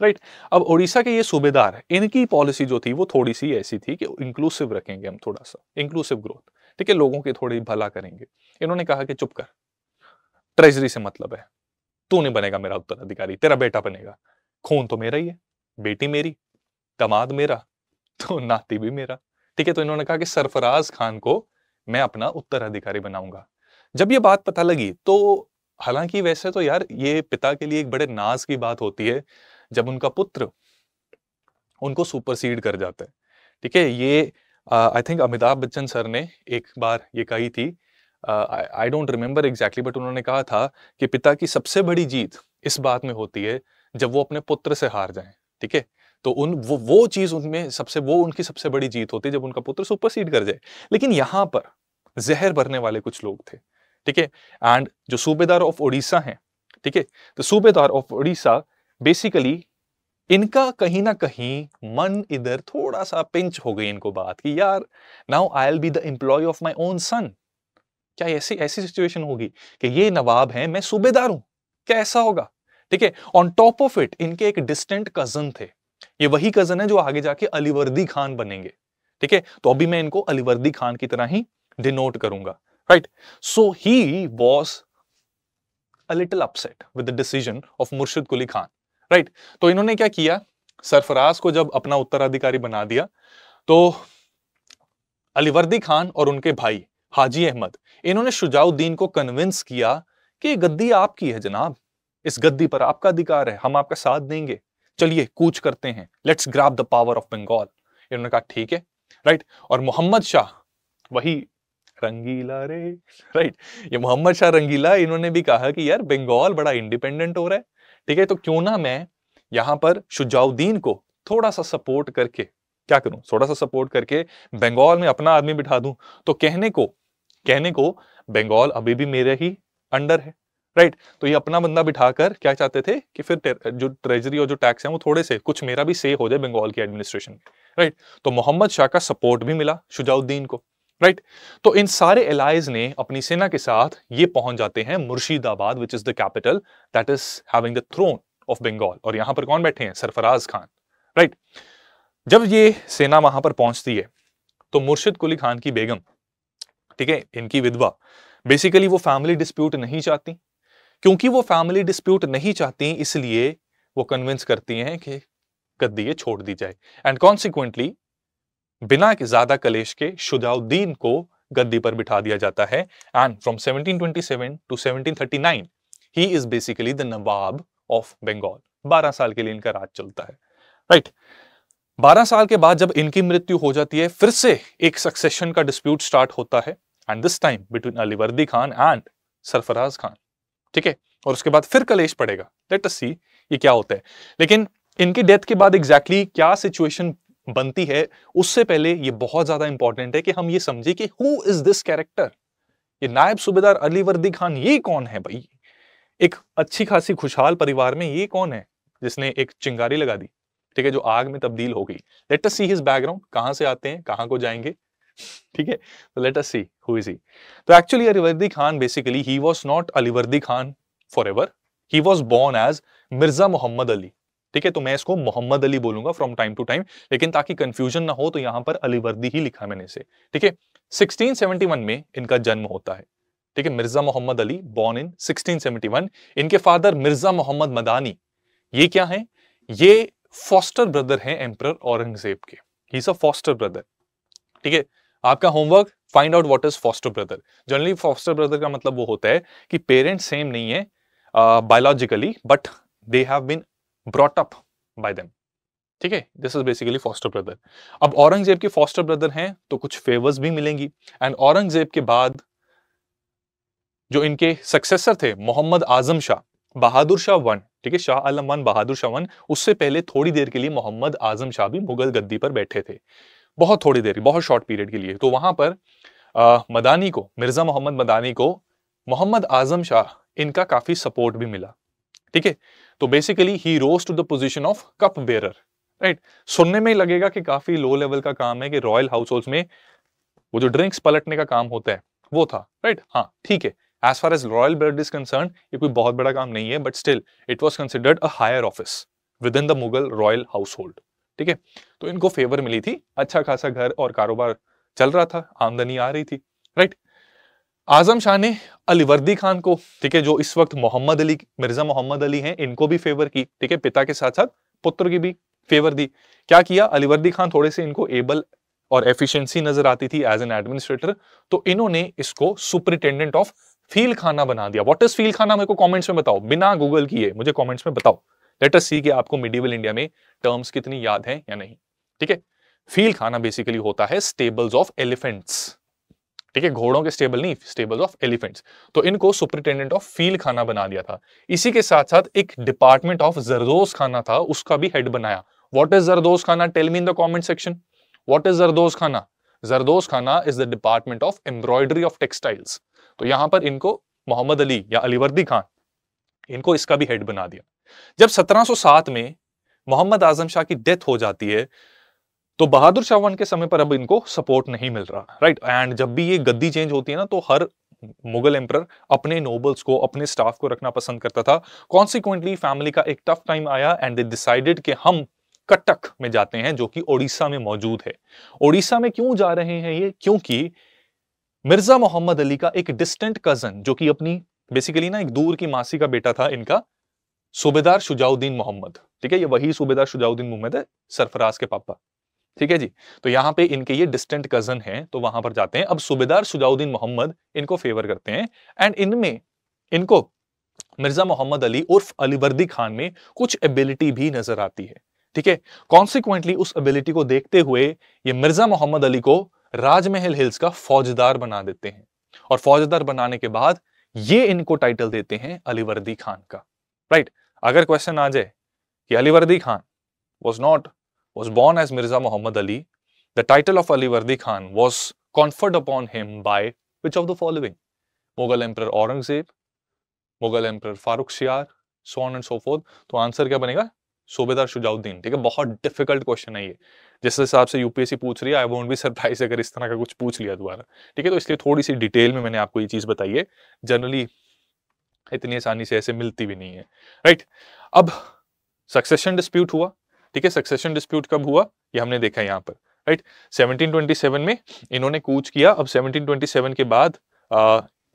राइट। अब उड़ीसा के ये सूबेदार, इनकी पॉलिसी जो थी वो थोड़ी सी ऐसी थी कि इंक्लूसिव रखेंगे हम, थोड़ा सा इंक्लूसिव ग्रोथ, ठीक है, लोगों के थोड़ी भला करेंगे। इन्होंने कहा कि चुप कर, ट्रेजरी से मतलब है, तू नहीं बनेगा मेरा उत्तराधिकारी, तेरा बेटा बनेगा। खून तो मेरा ही है, बेटी मेरी, दामाद मेरा, तो नाती भी मेरा। ठीक है, तो इन्होंने कहा कि सरफराज खान को मैं अपना उत्तराधिकारी बनाऊंगा। जब ये बात पता लगी तो, हालांकि वैसे तो यार ये पिता के लिए एक बड़े नाज की बात होती है जब उनका पुत्र उनको सुपरसीड कर जाता है। ठीक है, ये I think Amitabh Bachchan sir ने एक बार ये कही थी, I don't remember exactly, but उन्होंने कहा था कि पिता की सबसे बड़ी जीत इस बात में होती है जब वो अपने पुत्र से हार जाएं। ठीक है, तो वो चीज उनमें उनकी सबसे बड़ी जीत होती है जब उनका पुत्र सुपरसीड कर जाए। लेकिन यहां पर जहर भरने वाले कुछ लोग थे। ठीक है, एंड जो सूबेदार ऑफ उड़ीसा हैं, ठीक है, तो सूबेदार ऑफ उड़ीसा बेसिकली इनका कहीं ना कहीं मन इधर थोड़ा सा पिंच हो गई इनको बात कि यार now I will be the employ of my own son. क्या ऐसी ऐसी सिचुएशन होगी कि ये नवाब हैं, मैं सूबेदार हूं, क्या ऐसा होगा? ठीक है, ऑन टॉप ऑफ इट इनके एक डिस्टेंट कजन थे, ये वही कजन है जो आगे जाके अलीवर्दी खान बनेंगे। ठीक है, तो अभी मैं इनको अलीवर्दी खान की तरह ही डिनोट करूंगा, right. So he was a little upset with the decision of मुर्शिद कुली खान, राइट। तो इन्होंने क्या किया, सरफराज को जब अपना उत्तराधिकारी बना दिया, तो अलीवर्दी खान और उनके भाई हाजी अहमद, इन्होंने शुजाउद्दीन को कन्विंस किया कि ये गद्दी आपकी है जनाब, इस गद्दी पर आपका अधिकार है, हम आपका साथ देंगे, चलिए कूच करते हैं, let's grab the power of Bengal. इन्होंने कहा ठीक है, राइट। और मोहम्मद शाह, वही रंगीला रे, राइट, ये मोहम्मद शाह रंगीला, इन्होंने भी कहा कि यार बंगाल बड़ा इंडिपेंडेंट हो रहा है, ठीक है, तो क्यों ना मैं यहां पर शुजाउद्दीन को थोड़ा सा सपोर्ट करके क्या करूं, थोड़ा सा सपोर्ट करके बंगाल में अपना आदमी बिठा दूं। तो कहने को बंगाल अभी भी मेरे ही अंडर है, राइट। तो ये अपना बंदा बिठाकर क्या चाहते थे कि फिर जो ट्रेजरी और जो टैक्स है वो थोड़े से कुछ मेरा भी से हो जाए बंगाल की एडमिनिस्ट्रेशन में, राइट। तो मोहम्मद शाह का सपोर्ट भी मिला शुजाउद्दीन को, राइट। तो इन सारे एलाइज ने अपनी सेना के साथ ये पहुंच जाते हैं Murshidabad, which is the capital that is having the throne of Bengal. और यहां पर कौन बैठे हैं? सरफराज खान, राइट। जब ये सेना वहां पर पहुंचती है तो मुर्शिद कुली खान की बेगम, ठीक है, इनकी विधवा, बेसिकली वो फैमिली डिस्प्यूट नहीं चाहती। क्योंकि वो फैमिली डिस्प्यूट नहीं चाहती इसलिए वो कन्विंस करती हैं कि गद्दी ये छोड़ दी जाए। एंड कॉन्सिक्वेंटली बिना ज्यादा कलेश के शुजाउद्दीन को गद्दी पर बिठा दिया जाता है। And from 1727 to 1739 he is basically the Nawab of Bengal. 12 साल के लिए इनका राज चलता है, राइट। 12 साल के बाद जब इनकी मृत्यु हो जाती है, फिर से एक सक्सेशन का डिस्प्यूट स्टार्ट होता है, and this time between Alivardi Khan and Sarfaraz Khan, ठीक है। और उसके बाद फिर कलेश पड़ेगा। लेट अस सी ये क्या होता है। लेकिन इनकी डेथ के बाद एग्जैक्टली क्या सिचुएशन बनती है, उससे पहले ये बहुत ज्यादा इंपॉर्टेंट है कि हम ये समझे कि हु इज दिस कैरेक्टर। ये नायब सूबेदार अलीवर्दी खान ये कौन है भाई? एक अच्छी खासी खुशहाल परिवार में ये कौन है जिसने एक चिंगारी लगा दी, ठीक है, जो आग में तब्दील हो गई। Late us see his background, कहां से आते हैं, कहां को जाएंगे, ठीक है। तो let us see who is he. तो actually Alivardi Khan basically he was not Alivardi Khan forever, he was born as Mirza Mohammad Ali, ठीक है। तो मैं इसको मोहम्मद अली बोलूंगा फ्रॉम टाइम टू टाइम, लेकिन ताकि कंफ्यूजन ना हो तो यहां पर अलीवर्दी ही लिखा मैंने से, ठीक है। 1671 में इनका जन्म होता है, ठीक है। Mirza Mohammad Ali born in 1671। इनके फादर मिर्जा मोहम्मद मदानी, ये क्या है? ये फॉस्टर ब्रदर हैं एम्परर औरंगजेब के। He is a foster brother, ठीक है। आपका homework, find out what is foster brother. Generally foster brother का मतलब वो होता है कि पेरेंट्स सेम नहीं है biologically, but they have been brought up by them, ठीक है। This is basically foster brother. अब औरंगजेब के फॉस्टर ब्रदर हैं तो कुछ फेवर्स भी मिलेंगी। एंड औरंगजेब के बाद जो इनके सक्सेसर थे मोहम्मद आजम शाह, बहादुर शाह वन, ठीक है, शाह आलम वन, बहादुर शाह वन, उससे पहले थोड़ी देर के लिए मोहम्मद आजम शाह भी मुगल गद्दी पर बैठे थे, बहुत थोड़ी देर, बहुत शॉर्ट पीरियड के लिए। तो वहां पर मदानी को, मिर्जा मोहम्मद मदानी को मोहम्मद आजम शाह इनका काफी सपोर्ट भी मिला, ठीक है। तो basically he rose to the position of cup bearer, right. सुनने में लगेगा कि काफी लो लेवल का काम है, कि रॉयल हाउस होल्ड्स में वो जो ड्रिंक्स पलटने का काम होता है वो था, राइट। हाँ ठीक है, as far as royal bread is concern ये कोई बहुत बड़ा काम नहीं है, but still it was considered a higher office within the Mughal royal household, ठीक है। तो इनको फेवर मिली थी, अच्छा खासा घर और कारोबार चल रहा था, आमदनी आ रही थी, राइट। आजम शाह ने अलीवर्दी खान को, ठीक है, जो इस वक्त मोहम्मद अली, मिर्जा मोहम्मद अली हैं, इनको भी फेवर की, ठीक है, पिता के साथ साथ पुत्र की भी फेवर दी। क्या किया? अलीवर्दी खान थोड़े से इनको एबल और एफिशिएंसी नजर आती थी एज एन एडमिनिस्ट्रेटर, तो इन्होंने इसको सुपरिटेंडेंट ऑफ फील खाना बना दिया। व्हाट इज फील खाना? मेरे को कमेंट्स में बताओ, बिना गूगल किए मुझे कमेंट्स में बताओ। लेट अस सी कि आपको मिडिवल इंडिया में टर्म्स कितनी याद हैं या नहीं, ठीक है। फील खाना बेसिकली होता है स्टेबल्स ऑफ एलिफेंट्स, ठीक है, घोड़ों के स्टेबल नहीं, स्टेबल्स ऑफ एलिफेंट्स। तो इनको सुपरिटेंडेंट ऑफ फील खाना बना दिया था। इसी के साथ साथ एक डिपार्टमेंट ऑफ जरदोज खाना था, उसका भी हेड बनाया। What is zardoz khana? Tell me in the comment section, what is zardoz khana? Zardoz khana is the department of embroidery of textiles. तो यहां पर इनको मोहम्मद अली या अलीवर्दी खान, इनको इसका भी हेड बना दिया। जब 1707 में मोहम्मद आजम शाह की डेथ हो जाती है तो बहादुर शाह वन के समय पर अब इनको सपोर्ट नहीं मिल रहा, राइट। एंड जब भी ये गद्दी चेंज होती है ना, तो हर मुगल एम्परर अपने नोबल्स को, अपने स्टाफ को रखना पसंद करता था। कॉन्सिक्वेंटली फैमिली का एक टफ टाइम आया एंड दे डिसाइडेड कि हम कटक में जाते हैं, जो कि ओडिशा में मौजूद है। ओडिशा में क्यों जा रहे हैं ये? क्योंकि मिर्जा मोहम्मद अली का एक डिस्टेंट कजन, जो कि अपनी बेसिकली ना एक दूर की मासी का बेटा था इनका, सूबेदार शुजाउद्दीन मोहम्मद, ठीक है, ये वही सूबेदार शुजाउद्दीन मोहम्मद है, सरफराज के पापा, ठीक है जी। तो यहाँ पे इनके ये डिस्टेंट कजन हैं, तो वहां पर जाते हैं। अब सूबेदार शुजाउद्दीन मोहम्मद इनको फेवर करते हैं एंड इनमें इनको मिर्जा मोहम्मद अली उर्फ अलीवर्दी खान में कुछ एबिलिटी भी नजर आती है। ठीक है, कॉन्सिक्वेंटली उस एबिलिटी को देखते हुए ये मिर्जा मोहम्मद अली को राजमहल हिल्स का फौजदार बना देते हैं और फौजदार बनाने के बाद ये इनको टाइटल देते हैं अलीवर्दी खान का। राइट, अगर क्वेश्चन आ जाए कि Alivardi Khan was born as Mirza Muhammad Ali, the title of Alivardi Khan was conferred upon him by which of the following? Mughal Emperor Aurangzeb, Mughal emperor Farrukhsiyar, so on and so forth. तो आंसर क्या बनेगा? सूबेदार शुजाउद्दीन। ठीक है, बहुत डिफिकल्ट क्वेश्चन है ये, जिस हिसाब से यूपीएससी पूछ रही है आई वोंट बी सरप्राइज अगर इस तरह का कुछ पूछ लिया दोबारा। ठीक है, तो इसलिए थोड़ी सी डिटेल में मैंने आपको ये चीज बताई है, जनरली इतनी आसानी से ऐसे मिलती भी नहीं है। राइट, अब सक्सेशन डिस्प्यूट हुआ। ठीक है, सक्सेशन डिस्प्यूट कब हुआ ये हमने देखा यहाँ पर। राइट, 1727 में इन्होंने कूच किया। अब 1727 के बाद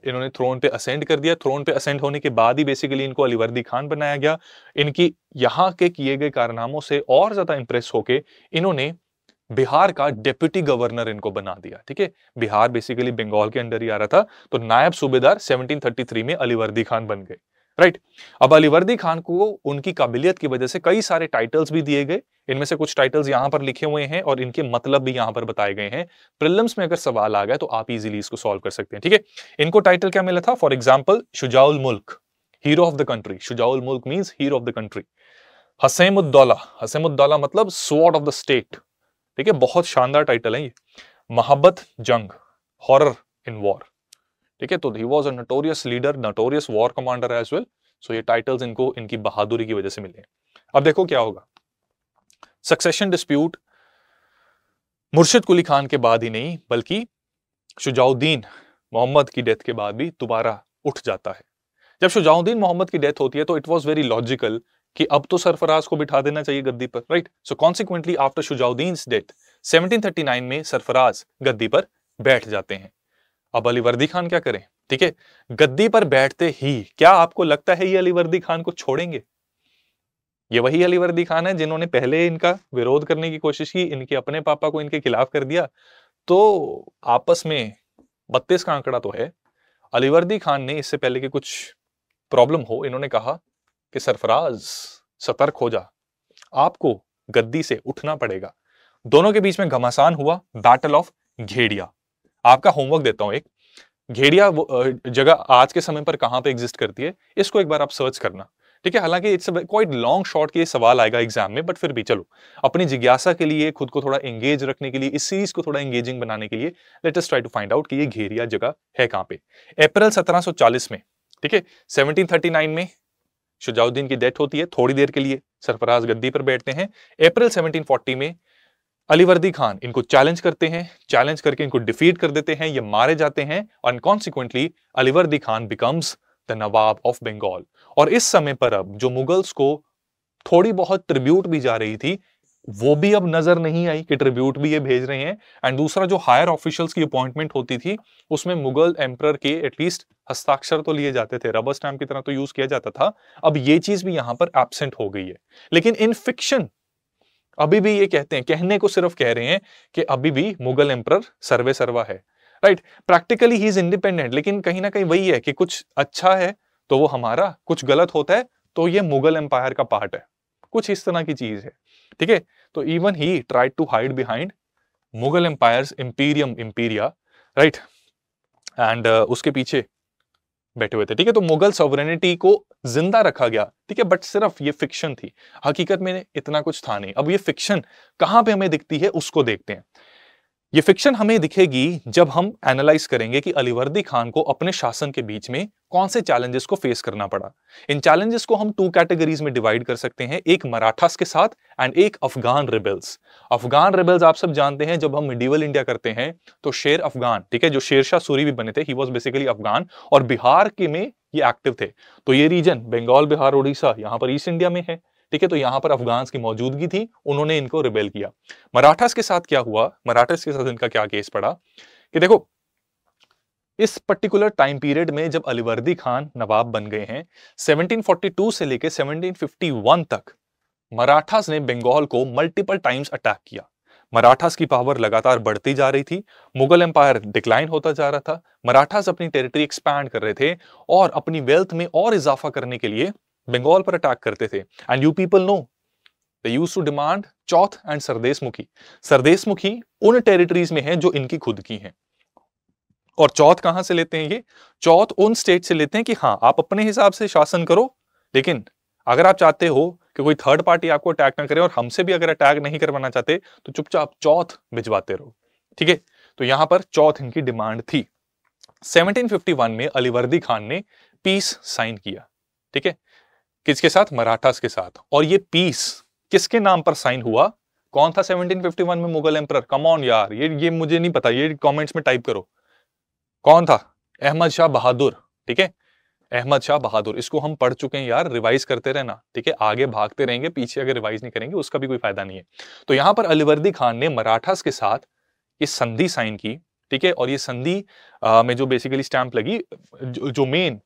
इन्होंने थ्रोन पे असेंड कर दिया। थ्रोन पे असेंड होने के बाद ही बेसिकली इनको अलीवर्दी खान बनाया गया। इनकी यहाँ के किए गए कारनामों से और ज्यादा इंप्रेस होके इन्होंने बिहार का डेप्यूटी गवर्नर इनको बना दिया। ठीक है, बिहार बेसिकली बंगाल के अंडर ही आ रहा था, तो नायब सूबेदार 1733 में अलीवर्दी खान बन गए। राइट, अब अलीवर्दी खान को उनकी काबिलियत की वजह से कई सारे टाइटल्स भी दिए गए। इनमें से कुछ टाइटल्स यहां पर लिखे हुए हैं और इनके मतलब भी यहां पर बताए गए हैं। प्रीलिम्स में अगर सवाल आ गया तो आप इजीली इसको सॉल्व कर सकते हैं। ठीक है, इनको टाइटल क्या मिला था? For example Shujaul Mulk, hero of the country. Shujaul Mulk means hero of the country. Hasemuddaula, Hasemuddaula मतलब स्वॉर्ड ऑफ द स्टेट। ठीक है, बहुत शानदार टाइटल है ये। मोहब्बत जंग, हॉरर इन वॉर। ठीक है, तो he was a notorious leader, notorious war commander as well. So ये टाइटल्स इनको इनकी बहादुरी की वजह से मिले। अब देखो क्या होगा, सक्सेशन डिस्प्यूट मुर्शिद कुली खान के बाद ही नहीं बल्कि शुजाउद्दीन मोहम्मद की डेथ के बाद भी दोबारा उठ जाता है। जब शुजाउद्दीन मोहम्मद की डेथ होती है तो इट वॉज वेरी लॉजिकल कि अब तो सरफराज को बिठा देना चाहिए गद्दी पर। राइट, सो कॉन्सिक्वेंटली आफ्टर शुजाउद्दीन्स डेथ 1739 में सरफराज गद्दी पर बैठ जाते हैं। अब अलीवर्दी खान क्या करें? ठीक है, गद्दी पर बैठते ही क्या आपको लगता है ये अलीवर्दी खान को छोड़ेंगे? ये वही अलीवर्दी खान है जिन्होंने पहले इनका विरोध करने की कोशिश की, इनके अपने पापा को इनके खिलाफ कर दिया। तो आपस में 32 का आंकड़ा तो है। अलीवर्दी खान ने इससे पहले कि कुछ प्रॉब्लम हो, इन्होंने कहा कि सरफराज सतर्क हो जा, आपको गद्दी से उठना पड़ेगा। दोनों के बीच में घमासान हुआ, बैटल ऑफ घेड़िया। आपका होमवर्क देता हूं, एक घेड़िया जगह आज के समय पर कहां पे एग्जिस्ट करती है, इसको एक बार आप सर्च करना। ठीक है, हालांकि इट्स क्वाइट लॉन्ग शॉट के सवाल आएगा एग्जाम में, बट फिर भी चलो अपनी जिज्ञासा के लिए, खुद को थोड़ा एंगेज रखने के लिए, इस सीरीज को थोड़ा एंगेजिंग बनाने के लिए let us try to find out कि ये घेड़िया जगह है कहां पे। अप्रैल 1740 में, ठीक है, 1739 में शुजाउद्दीन की डेथ होती है, थोड़ी देर के लिए सरफराज गद्दी पर बैठते हैं। अप्रैल 1740 में अलीवर्दी खान इनको चैलेंज करते हैं, चैलेंज करके इनको डिफीट कर देते हैं, ये मारे जाते हैं और consequently Alivardi Khan becomes the Nawab of Bengal. और इस समय पर अब जो मुगल्स को थोड़ी बहुत ट्रिब्यूट भी जा रही थी, वो भी अब नजर नहीं आई कि ट्रिब्यूट भी ये भेज रहे हैं। एंड दूसरा, जो हायर ऑफिशियल्स की अपॉइंटमेंट होती थी उसमें मुगल एम्परर के एटलीस्ट हस्ताक्षर तो लिए जाते थे, रबर स्टैम्प की तरह तो यूज किया जाता था। अब ये चीज भी यहां पर एब्सेंट हो गई है। लेकिन इन फिक्शन अभी भी ये कहते हैं, कहने को सिर्फ कह रहे हैं कि अभी भी मुगल एम्परर सर्वे सर्वा है। Right, practically he is independent, लेकिन कहीं ना कहीं वही है कि कुछ अच्छा है तो वो हमारा, कुछ गलत होता है तो ये मुगल एम्पायर का पार्ट है, कुछ इस तरह की चीज है। ठीक है, तो even he tried to hide behind Mughal empires imperium imperia. Right, and उसके पीछे बैठे हुए थे। ठीक है, तो मुगल सॉवरेनिटी को जिंदा रखा गया। ठीक है, बट सिर्फ ये फिक्शन थी, हकीकत में इतना कुछ था नहीं। अब ये फिक्शन कहां पे हमें दिखती है उसको देखते हैं। ये फिक्शन हमें दिखेगी जब हम एनालाइज करेंगे कि अलीवर्दी खान को अपने शासन के बीच में कौन से चैलेंजेस को फेस करना पड़ा। इन चैलेंजेस को हम 2 कैटेगरीज में डिवाइड कर सकते हैं, एक मराठास के साथ एंड एक अफगान रिबेल्स। अफगान रिबेल्स आप सब जानते हैं, जब हम मिडिवल इंडिया करते हैं तो शेर अफगान, ठीक है, जो शेरशाह सूरी भी बने थे, ही वाज बेसिकली अफगान, और बिहार के में ये एक्टिव थे। तो ये रीजन बंगाल, बिहार, उड़ीसा यहां पर ईस्ट इंडिया में है। ठीक है, तो यहां पर अफगान्स की मौजूदगी थी, उन्होंने इनको रिबेल किया। मराठास के साथ क्या हुआ, मराठास के साथ इनका क्या केस पड़ा कि देखो, इस पर्टिकुलर टाइम पीरियड में जब अलीवर्दी खान नवाब बन गए हैं, 1742 से लेकर 1751 तक मराठास ने बंगाल को मल्टीपल टाइम्स अटैक किया। मराठास की पावर लगातार बढ़ती जा रही थी, मुगल एम्पायर डिक्लाइन होता जा रहा था, मराठास अपनी टेरिटरी एक्सपैंड कर रहे थे और अपनी वेल्थ में और इजाफा करने के लिए बंगाल पर अटैक करते थे। And you people know they used to demand chauth and sardeshmukhi. Sardeshmukhi उन टेरिटरीज में है जो इनकी खुद की हैं, और चौथ कहां से लेते हैं? ये चौथ उन स्टेट से लेते हैं कि हाँ आप अपने हिसाब से शासन करो, लेकिन अगर आप चाहते हो कि कोई थर्ड पार्टी आपको अटैक ना करे, और हमसे भी अगर अटैक नहीं करवाना चाहते तो चुपचाप चौथ भिजवाते रहो। ठीक है, तो यहां पर चौथ इनकी डिमांड थी। 1751 में अलीवर्दी खान ने पीस साइन किया। ठीक है, किसके साथ? मराठास के साथ। और ये पीस किसके नाम पर साइन हुआ? कौन था 1751 में मुगल एम्परर? कम ऑन यार, ये मुझे नहीं पता, ये कमेंट्स में टाइप करो। कौन था? अहमद शाह बहादुर। ठीक है, अहमद शाह बहादुर। इसको हम पढ़ चुके हैं यार, रिवाइज करते रहना। ठीक है, आगे भागते रहेंगे, पीछे अगर रिवाइज नहीं करेंगे उसका भी कोई फायदा नहीं है। तो यहां पर अलीवर्दी खान ने मराठास के साथ ये संधि साइन की। ठीक है, और ये संधि में जो बेसिकली स्टैंप लगी, जो मेन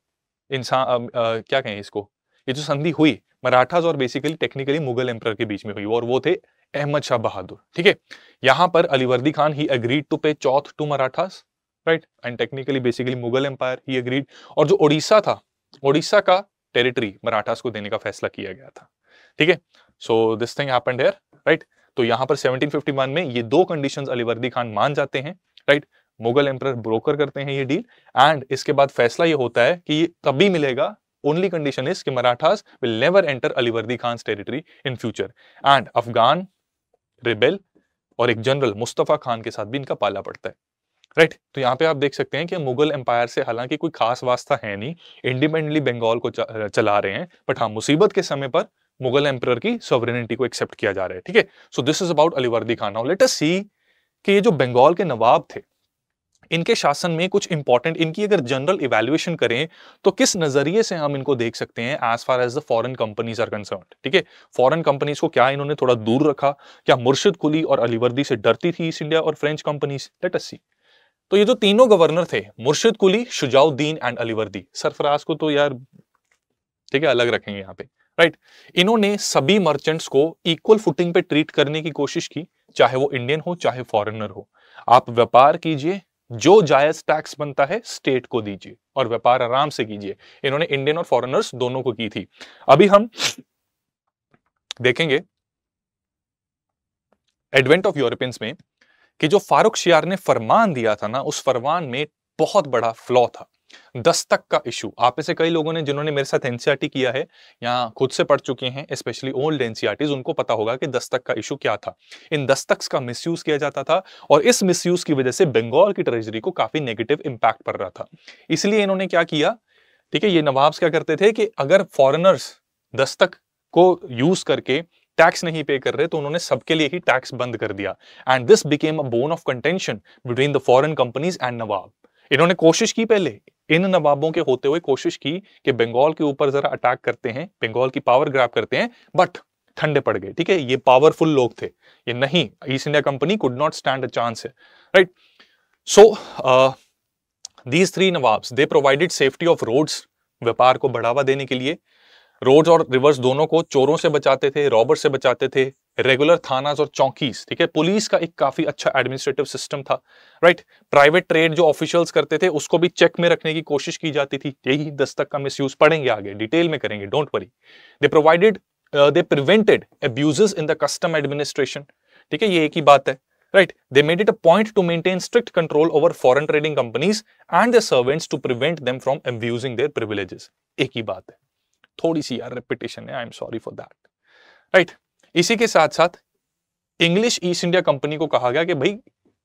इंसान क्या कहें इसको, ये जो संधि हुई मराठास और बेसिकली टेक्निकली मुगल एम्परर के बीच में हुई, और वो थे अहमद शाह बहादुर। ठीक है, यहां पर Alivardi Khan he agreed to pay chauth to Marathas, right, and technically basically Mughal empire he agreed. और जो ओडिशा था, ओडिशा का टेरिटरी मराठास को देने का फैसला किया गया था। ठीक है, so this thing happened here, right. तो यहां पर 1751 में ये दो कंडीशंस अलीवर्दी खान मान जाते हैं, राइट। मुगल एम्परर ब्रोकर करते हैं ये डील, एंड इसके बाद फैसला ये होता है कि ये तभी मिलेगा, ओनली कंडीशन इज कि Marathas will never enter Alivardi Khan's territory in future. And Afghan rebel और एक जनरल मुस्तफा खान के साथ भी इनका पाला पड़ता है, राइट। तो यहाँ पे आप देख सकते हैं कि मुगल एम्पायर से हालांकि कोई खास वास्ता है नहीं, इंडिपेंडेंटली बंगाल को चला रहे हैं, बट हाँ मुसीबत के समय पर मुगल एम्परर की सॉवरेनिटी को एक्सेप्ट किया जा रहा है। ठीक है, so this is about Alivardi Khan. Now let us see कि ये जो बंगाल के नवाब थे, इनके शासन में कुछ इंपॉर्टेंट, इनकी अगर जनरल इवैल्यूएशन करें तो किस नजरिए से हम इनको देख सकते हैं as far as the foreign companies are concerned. ठीक है, फॉरेन कंपनीज को क्या इन्होंने थोड़ा दूर रखा? क्या मुर्शिद कुली और अलीवर्दी से डरती थी ईस्ट इंडिया और फ्रेंच कंपनीज? लेट अस सी। तो ये जो तीनों गवर्नर थे, मुर्शिद कुली, शुजाउद्दीन एंड अलीवर्दी, सरफराज को तो यार ठीक है अलग रखेंगे यहाँ पे, राइट। इन्होंने सभी मर्चेंट्स को इक्वल फुटिंग पे ट्रीट करने की कोशिश की, चाहे वो इंडियन हो चाहे फॉरेनर हो। आप व्यापार कीजिए, जो जायज टैक्स बनता है स्टेट को दीजिए और व्यापार आराम से कीजिए। इन्होंने इंडियन और फॉरेनर्स दोनों को की थी। अभी हम देखेंगे एडवेंट ऑफ यूरोपियंस में कि जो फारूक शियार ने फरमान दिया था ना, उस फरमान में बहुत बड़ा फ्लॉ था, दस्तक का इशू। आप में से कई लोगों ने जिन्होंने मेरे साथ एनसीईआरटी किया है या खुद से पढ़ चुके हैं, स्पेशली ओल्ड एनसीईआरटीज, उनको पता होगा कि दस्तक का इशू क्या था। इन दस्तक का मिसयूज किया जाता था और इस मिसयूज की वजह से बंगाल की ट्रेजरी को काफी नेगेटिव इंपैक्ट पड़ रहा था। इसलिए इन्होंने क्या किया, ठीक है, ये नवाब्स क्या करते थे कि अगर फॉरेनर्स दस्तक को यूज करके टैक्स नहीं पे कर रहे तो उन्होंने सबके लिए ही टैक्स बंद कर दिया। And this became a bone of contention between the foreign companies and nawab. इन्होंने कोशिश की, पहले इन नवाबों के होते हुए कोशिश की कि बंगाल के ऊपर जरा अटैक करते हैं, बंगाल की पावर ग्रैब करते हैं, बट ठंडे पड़ गए। ठीक है, ये पावरफुल लोग थे, ये नहीं, East India Company could not stand a chance है, right. So these three nawabs they provided safety of roads, व्यापार को बढ़ावा देने के लिए। रोड्स और रिवर्स दोनों को चोरों से बचाते थे, रॉबर से बचाते थे, रेगुलर थानास और चौकीज, ठीक है, पुलिस का एक काफी अच्छा एडमिनिस्ट्रेटिव सिस्टम था, राइट। प्राइवेट ट्रेड जो ऑफिशियल्स करते थे उसको भी चेक में रखने की कोशिश की जाती थी। यही दस्तक का मिसयूज पढ़ेंगे आगे, डिटेल में करेंगे, don't worry. They prevented abuses in the custom administration, ठीक है, ये एक ही बात है, right? They made it a point to maintain strict control over foreign trading companies and their servants to prevent them from abusing their privileges. एक ही बात है, थोड़ी सी यार रेपिटेशन है, I am sorry for that, right. इसी के साथ साथ इंग्लिश ईस्ट इंडिया कंपनी को कहा गया कि भाई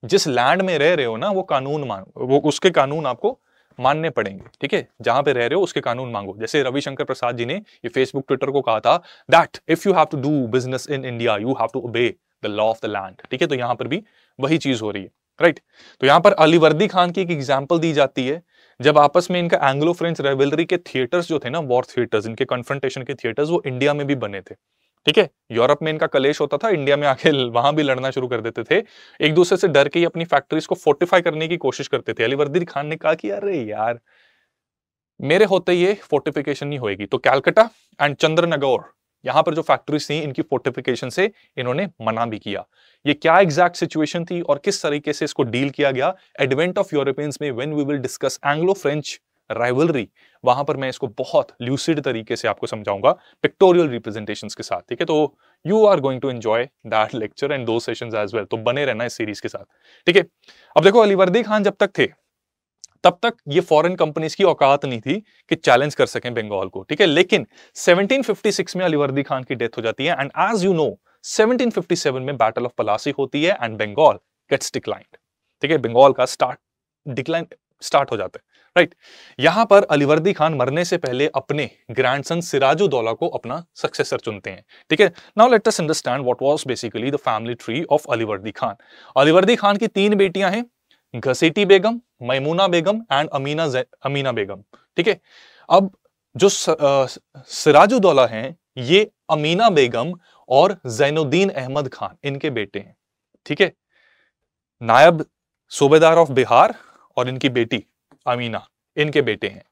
जिस लैंड में रह रहे हो ना वो कानून मांगो, वो उसके कानून आपको मानने पड़ेंगे, ठीक है, जहां पे रह रहे हो उसके कानून मांगो। जैसे रविशंकर प्रसाद जी ने ये फेसबुक ट्विटर को कहा था that if you have to do business in India you have to obey the law of the land, ठीक है। तो यहां पर भी वही चीज हो रही है, राइट। तो यहां पर अलीवर्दी खान की एक एग्जांपल दी जाती है, जब आपस में इनका एंग्लो फ्रेंच रेवलरी के थिएटर्स जो थे ना, वॉर थिएटर्स, इनके कन्फ्रंटेशन के थिएटर्स, वो इंडिया में भी बने थे, ठीक है। यूरोप में इनका कलेश होता था, इंडिया में आके वहां भी लड़ना शुरू कर देते थे, एक दूसरे से डर के ही अपनी फैक्ट्रीज को फोर्टिफाई करने की कोशिश करते थे। अलीवर्दी खान ने कहा कि अरे यार मेरे होते ये फोर्टिफिकेशन नहीं होएगी, तो कैलकाटा एंड चंद्रनगौर, यहाँ पर जो फैक्ट्रीज थी इनकी फोर्टिफिकेशन से इन्होंने मना भी किया। ये क्या एग्जैक्ट सिचुएशन थी और किस तरीके से इसको डील किया गया, एडवेंट ऑफ यूरोपियंस में when we will discuss Anglo French rivalry, वहां पर मैं इसको बहुत ल्यूसिड तरीके से आपको समझाऊंगा पिक्टोरियल रिप्रेजेंटेशंस के साथ। ठीक है, तो you are going to enjoy that lecture and दो सेशंस एज वेल, तो बने रहना इस सीरीज के साथ। ठीक है, अब देखो अलीवर्दी खान जब तक थे तब तक ये फॉरेन कंपनीज की औकात नहीं थी कि चैलेंज कर सकें बंगाल को। ठीक है, लेकिन 1756 में अलीवर्दी खान की डेथ हो जाती है एंड एज यू नो 1757 में बैटल ऑफ पलासी होती है एंड बंगाल गेट्स डिक्लाइंड। ठीक है, बंगाल का डिक्लाइन स्टार्ट हो जाता है। राइट, यहां पर अलीवर्दी खान मरने से पहले अपने ग्रैंडसन सिराजुद्दौला को अपना सक्सेसर चुनते हैं। ठीक है, now let us understand what was basically the family tree of Alivardi Khan. Alivardi Khan की 3 बेटियां हैं, घसीटी बेगम, मैमूना बेगम एंड अमीना बेगम। ठीक है, अब जो सिराजुद्दौला हैं ये अमीना बेगम और जैनुद्दीन अहमद खान इनके बेटे हैं। ठीक है, नायब सूबेदार ऑफ बिहार और इनकी बेटी अमीना इनके बेटे हैं।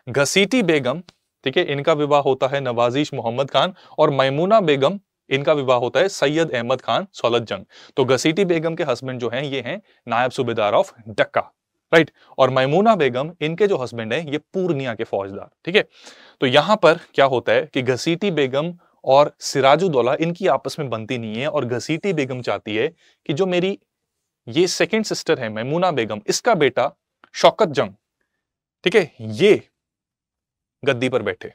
घसीटी बेगम, ठीक है, इनका विवाह होता है नवाजिश मोहम्मद खान और मैमूना बेगम इनका विवाह होता है सैयद अहमद खान सौलत जंग। तो घसीटी बेगम के हस्बैंड जो हैं ये हैं नायब सूबेदार ऑफ डक्का। राइट, और मैमूना बेगम इनके जो हस्बैंड हैं ये पूर्णिया के फौजदार। ठीक है, तो यहां पर क्या होता है कि घसीटी बेगम और सिराजुद्दौला इनकी आपस में बनती नहीं है और घसीटी बेगम चाहती है कि जो मेरी ये सेकंड सिस्टर है मैमूना बेगम, इसका बेटा शौकत जंग, ठीक है, ये गद्दी पर बैठे।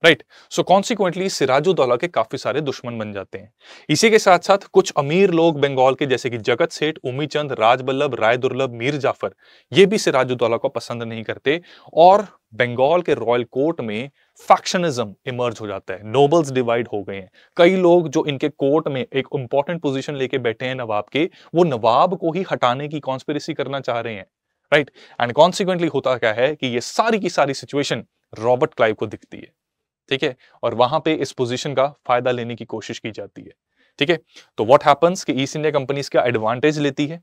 राइट, सो कॉन्सिक्वेंटली सिराजुद्दौला के काफी सारे दुश्मन बन जाते हैं। इसी के साथ साथ कुछ अमीर लोग बंगाल के जैसे कि जगत सेठ, उमीचंद, राजबल्लभ, राय दुर्लभ, मीर जाफर, ये भी सिराजुद्दौला को पसंद नहीं करते और बंगाल के रॉयल कोर्ट में फैक्शनिज्म इमर्ज हो जाता है। नोबल्स डिवाइड हो गए हैं। कई लोग जो इनके कोर्ट में एक इंपॉर्टेंट पोजीशन लेके बैठे हैं नवाब के, वो नवाब को ही हटाने की कॉन्स्पिरेसी करना चाह रहे हैं। राइट, एंड कॉन्सिक्वेंटली होता क्या है कि ये सारी की सारी सिचुएशन रॉबर्ट क्लाइव को दिखती है। ठीक है, और वहां पे इस पोजीशन का फायदा लेने की कोशिश की जाती है। ठीक है, तो व्हाट हैपेंस कि ईस्ट इंडिया कंपनी इसका एडवांटेज लेती है।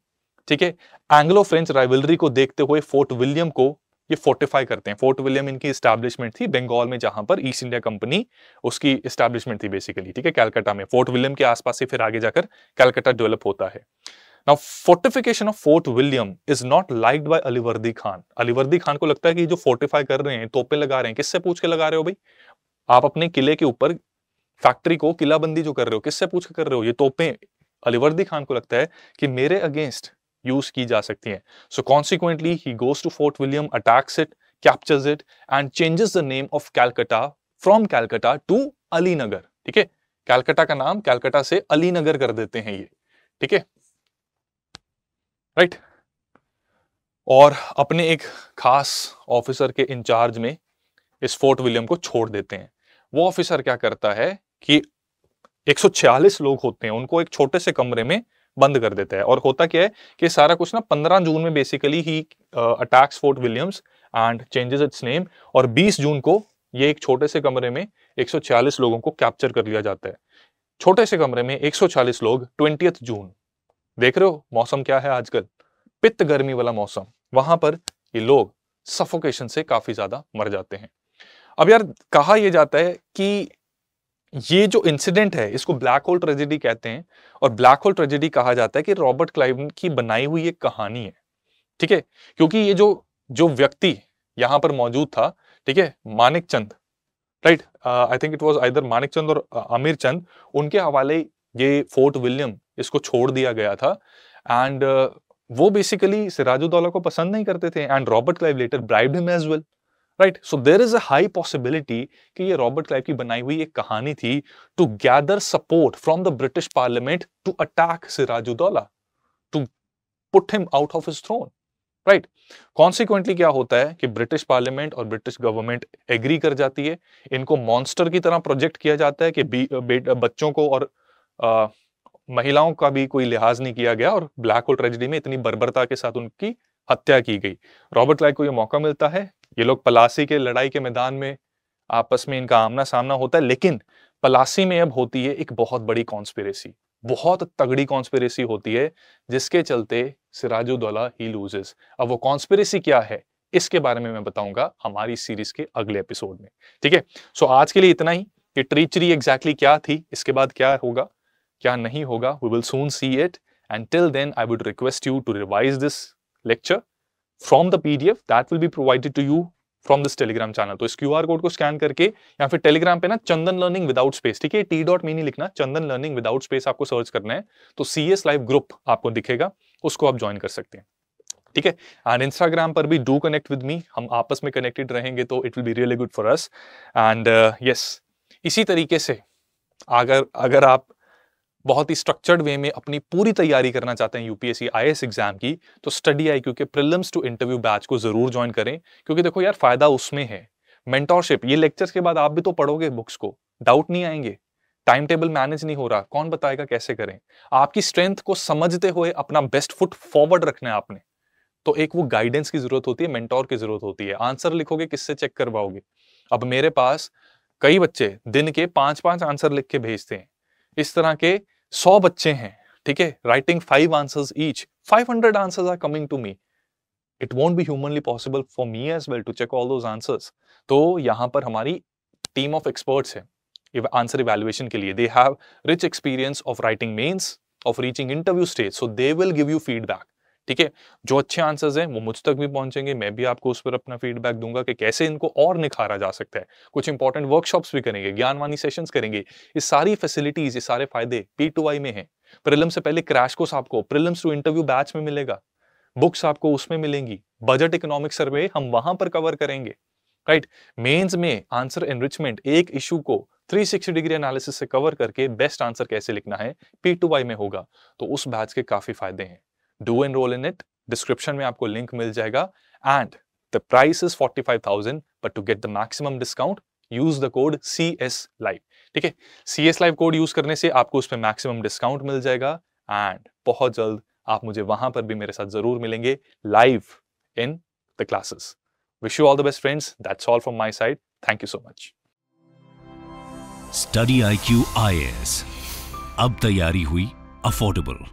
ठीक है, एंग्लो फ्रेंच राइवलरी को देखते हुए फोर्ट विलियम को ये फोर्टिफाई करते हैं। फोर्ट विलियम इनकी एस्टैब्लिशमेंट थी बंगाल में, जहां पर ईस्ट इंडिया कंपनी उसकी एस्टैब्लिशमेंट थी बेसिकली। ठीक है, कलकत्ता में, फोर्ट विलियम के आसपास से फिर आगे जाकर कलकत्ता डेवलप होता है। Now, fortification of Fort William is not liked by Alivardi Khan. Alivardi Khan को लगता है कि जो फोर्टिफाई कर रहे हैं, तोपें लगा रहे हैं, किससे पूछ के लगा रहे हो भाई? आप अपने किले के ऊपर फैक्ट्री को किलाबंदी जो कर रहे हो, किससे पूछ के कर रहे हो? ये तोपें अलीवर्दी खान को लगता है कि मेरे अगेंस्ट यूज की जा सकती हैं। So consequently he goes to Fort William, attacks it, captures it and changes the name of Calcutta from Calcutta to Alinagar. ठीक है, कैलकाटा का नाम कैलकाटा से अलीनगर कर देते हैं ये। ठीक है, राइट, और अपने एक खास ऑफिसर के इंचार्ज में इस फोर्ट विलियम को छोड़ देते हैं। वो ऑफिसर क्या करता है कि 146 लोग होते हैं, उनको एक छोटे से कमरे में बंद कर देता है। और होता क्या है कि सारा कुछ ना 15 जून में basically he attacks fort Williams and changes it's name, और 20 जून को ये एक छोटे से कमरे में 146 लोगों को कैप्चर कर लिया जाता है। छोटे से कमरे में 146 लोग। 20 जून, देख रहे हो मौसम क्या है आजकल, पित्त गर्मी वाला मौसम, वहां पर ये लोग सफोकेशन से काफी ज्यादा मर जाते हैं। अब यार कहा यह जाता है कि ये जो इंसिडेंट है इसको ब्लैक होल ट्रेजेडी कहते हैं, और ब्लैक होल ट्रेजेडी कहा जाता है कि रॉबर्ट क्लाइव की बनाई हुई एक कहानी है। ठीक है, क्योंकि ये जो व्यक्ति यहां पर मौजूद था, ठीक है, Manik Chand, right, I think it was either Manik Chand और अमीर चंद, उनके हवाले ये फोर्ट विलियम इसको छोड़ दिया गया था। एंड वो बेसिकली सिराजुद्दौला को पसंद नहीं करते थे and Robert Clive later bribed him as well. Right, so there is a high possibility कि ये रॉबर्ट क्लाइव की बनाई हुई एक कहानी थी to gather support from the British parliament to attack Sirajuddaula, to put him out of his throne. Right, consequently क्या होता है कि ब्रिटिश पार्लियामेंट और ब्रिटिश गवर्नमेंट एग्री कर जाती है। इनको मॉन्स्टर की तरह प्रोजेक्ट किया जाता है कि बच्चों को और महिलाओं का भी कोई लिहाज नहीं किया गया, और ब्लैक होल ट्रेजेडी में इतनी बर्बरता के साथ उनकी हत्या की गई। रॉबर्ट क्लाइव को यह मौका मिलता है, ये लोग पलासी के लड़ाई के मैदान में आपस में इनका आमना सामना होता है, लेकिन पलासी में अब होती है एक बहुत बड़ी कॉन्स्पिरेसी, बहुत तगड़ी कॉन्स्पिरेसी होती है, जिसके चलते सिराजुद्दौला ही लूजेस। अब वो कॉन्स्पिरेसी क्या है इसके बारे में मैं बताऊंगा हमारी सीरीज के अगले एपिसोड में। ठीक है, सो आज के लिए इतना ही। ये ट्रीचरी एग्जैक्टली क्या थी, इसके बाद क्या होगा क्या नहीं होगा, we will soon see it. And till then I would request you to revise this lecture from the PDF that will be provided to you from this Telegram channel. तो इस क्यूआर कोड को स्कैन करके या फिर टेलीग्राम पे ना चंदन लर्निंग विदाउट स्पेस, ठीक है, T.me नहीं लिखना, चंदन लर्निंग विदाउट स्पेस आपको सर्च करना है, तो CS लाइव ग्रुप आपको दिखेगा, उसको आप ज्वाइन कर सकते हैं, ठीक है। एंड इंस्टाग्राम पर भी डू कनेक्ट विद मी, हम आपस में कनेक्टेड रहेंगे तो it will be really good for us. And yes, इसी तरीके से अगर आप बहुत ही स्ट्रक्चर्ड वे में अपनी पूरी तैयारी करना चाहते हैं यूपीएससी IAS एग्जाम की, तो स्टडी IQ के प्रीलिम्स टू इंटरव्यू बैच को जरूर ज्वाइन करें, क्योंकि देखो यार फायदा उसमें है, मेंटोरशिप, ये लेक्चर्स के बाद आप भी तो पढ़ोगे बुक्स को, डाउट नहीं आएंगे, टाइम टेबल मैनेज नहीं हो रहा, कौन बताएगा कैसे करें, आपकी स्ट्रेंथ को समझते हुए अपना बेस्ट फुट फॉरवर्ड रखना है आपने, तो एक वो गाइडेंस की जरूरत होती है, मेंटोर की जरूरत होती है। आंसर लिखोगे किससे चेक करवाओगे? अब मेरे पास कई बच्चे दिन के 5-5 आंसर लिख के भेजते हैं, इस तरह के 100 बच्चे हैं, ठीक है, writing 5 answers each, 500 answers are coming to me, it won't be humanly possible for me as well to check all those answers. तो यहां पर हमारी टीम ऑफ एक्सपर्ट्स है आंसर इवैल्यूएशन के लिए, they have rich experience of writing mains, of reaching interview stage, so they will give you feedback, ठीक है। जो अच्छे आंसर्स हैं वो मुझ तक भी पहुंचेंगे, मैं भी आपको उस पर अपना फीडबैक दूंगा कि कैसे इनको और निखारा जा सकता है। कुछ इंपॉर्टेंट वर्कशॉप्स भी करेंगे, ज्ञानवानी सेशंस करेंगे, ये सारी फैसिलिटीज, ये सारे फायदे P2I में हैं। प्रीलिम्स से पहले क्रैश कोर्स आपको प्रीलिम्स टू इंटरव्यू बैच में मिलेगा, बुक्स आपको उसमें मिलेंगी, बजट इकोनॉमिक सर्वे हम वहां पर कवर करेंगे, राइट। मेंस में आंसर एनरिचमेंट, एक इशू को 360 डिग्री एनालिसिस से कवर करके बेस्ट आंसर कैसे लिखना है P2I में होगा, तो उस बैच के काफी फायदे हैं। Do enroll in it, description में आपको लिंक मिल जाएगा। And the price is 45,000, but to get the maximum discount use the code CS Live, ठीक है। CS Live कोड यूज करने से आपको उस पर मैक्सिमम डिस्काउंट मिल जाएगा। एंड बहुत जल्द आप मुझे वहां पर भी मेरे साथ जरूर मिलेंगे live in the classes. Wish you all the best friends, that's all from my side, thank you so much. Study IQ IAS, अब तैयारी हुई अफोर्डेबल।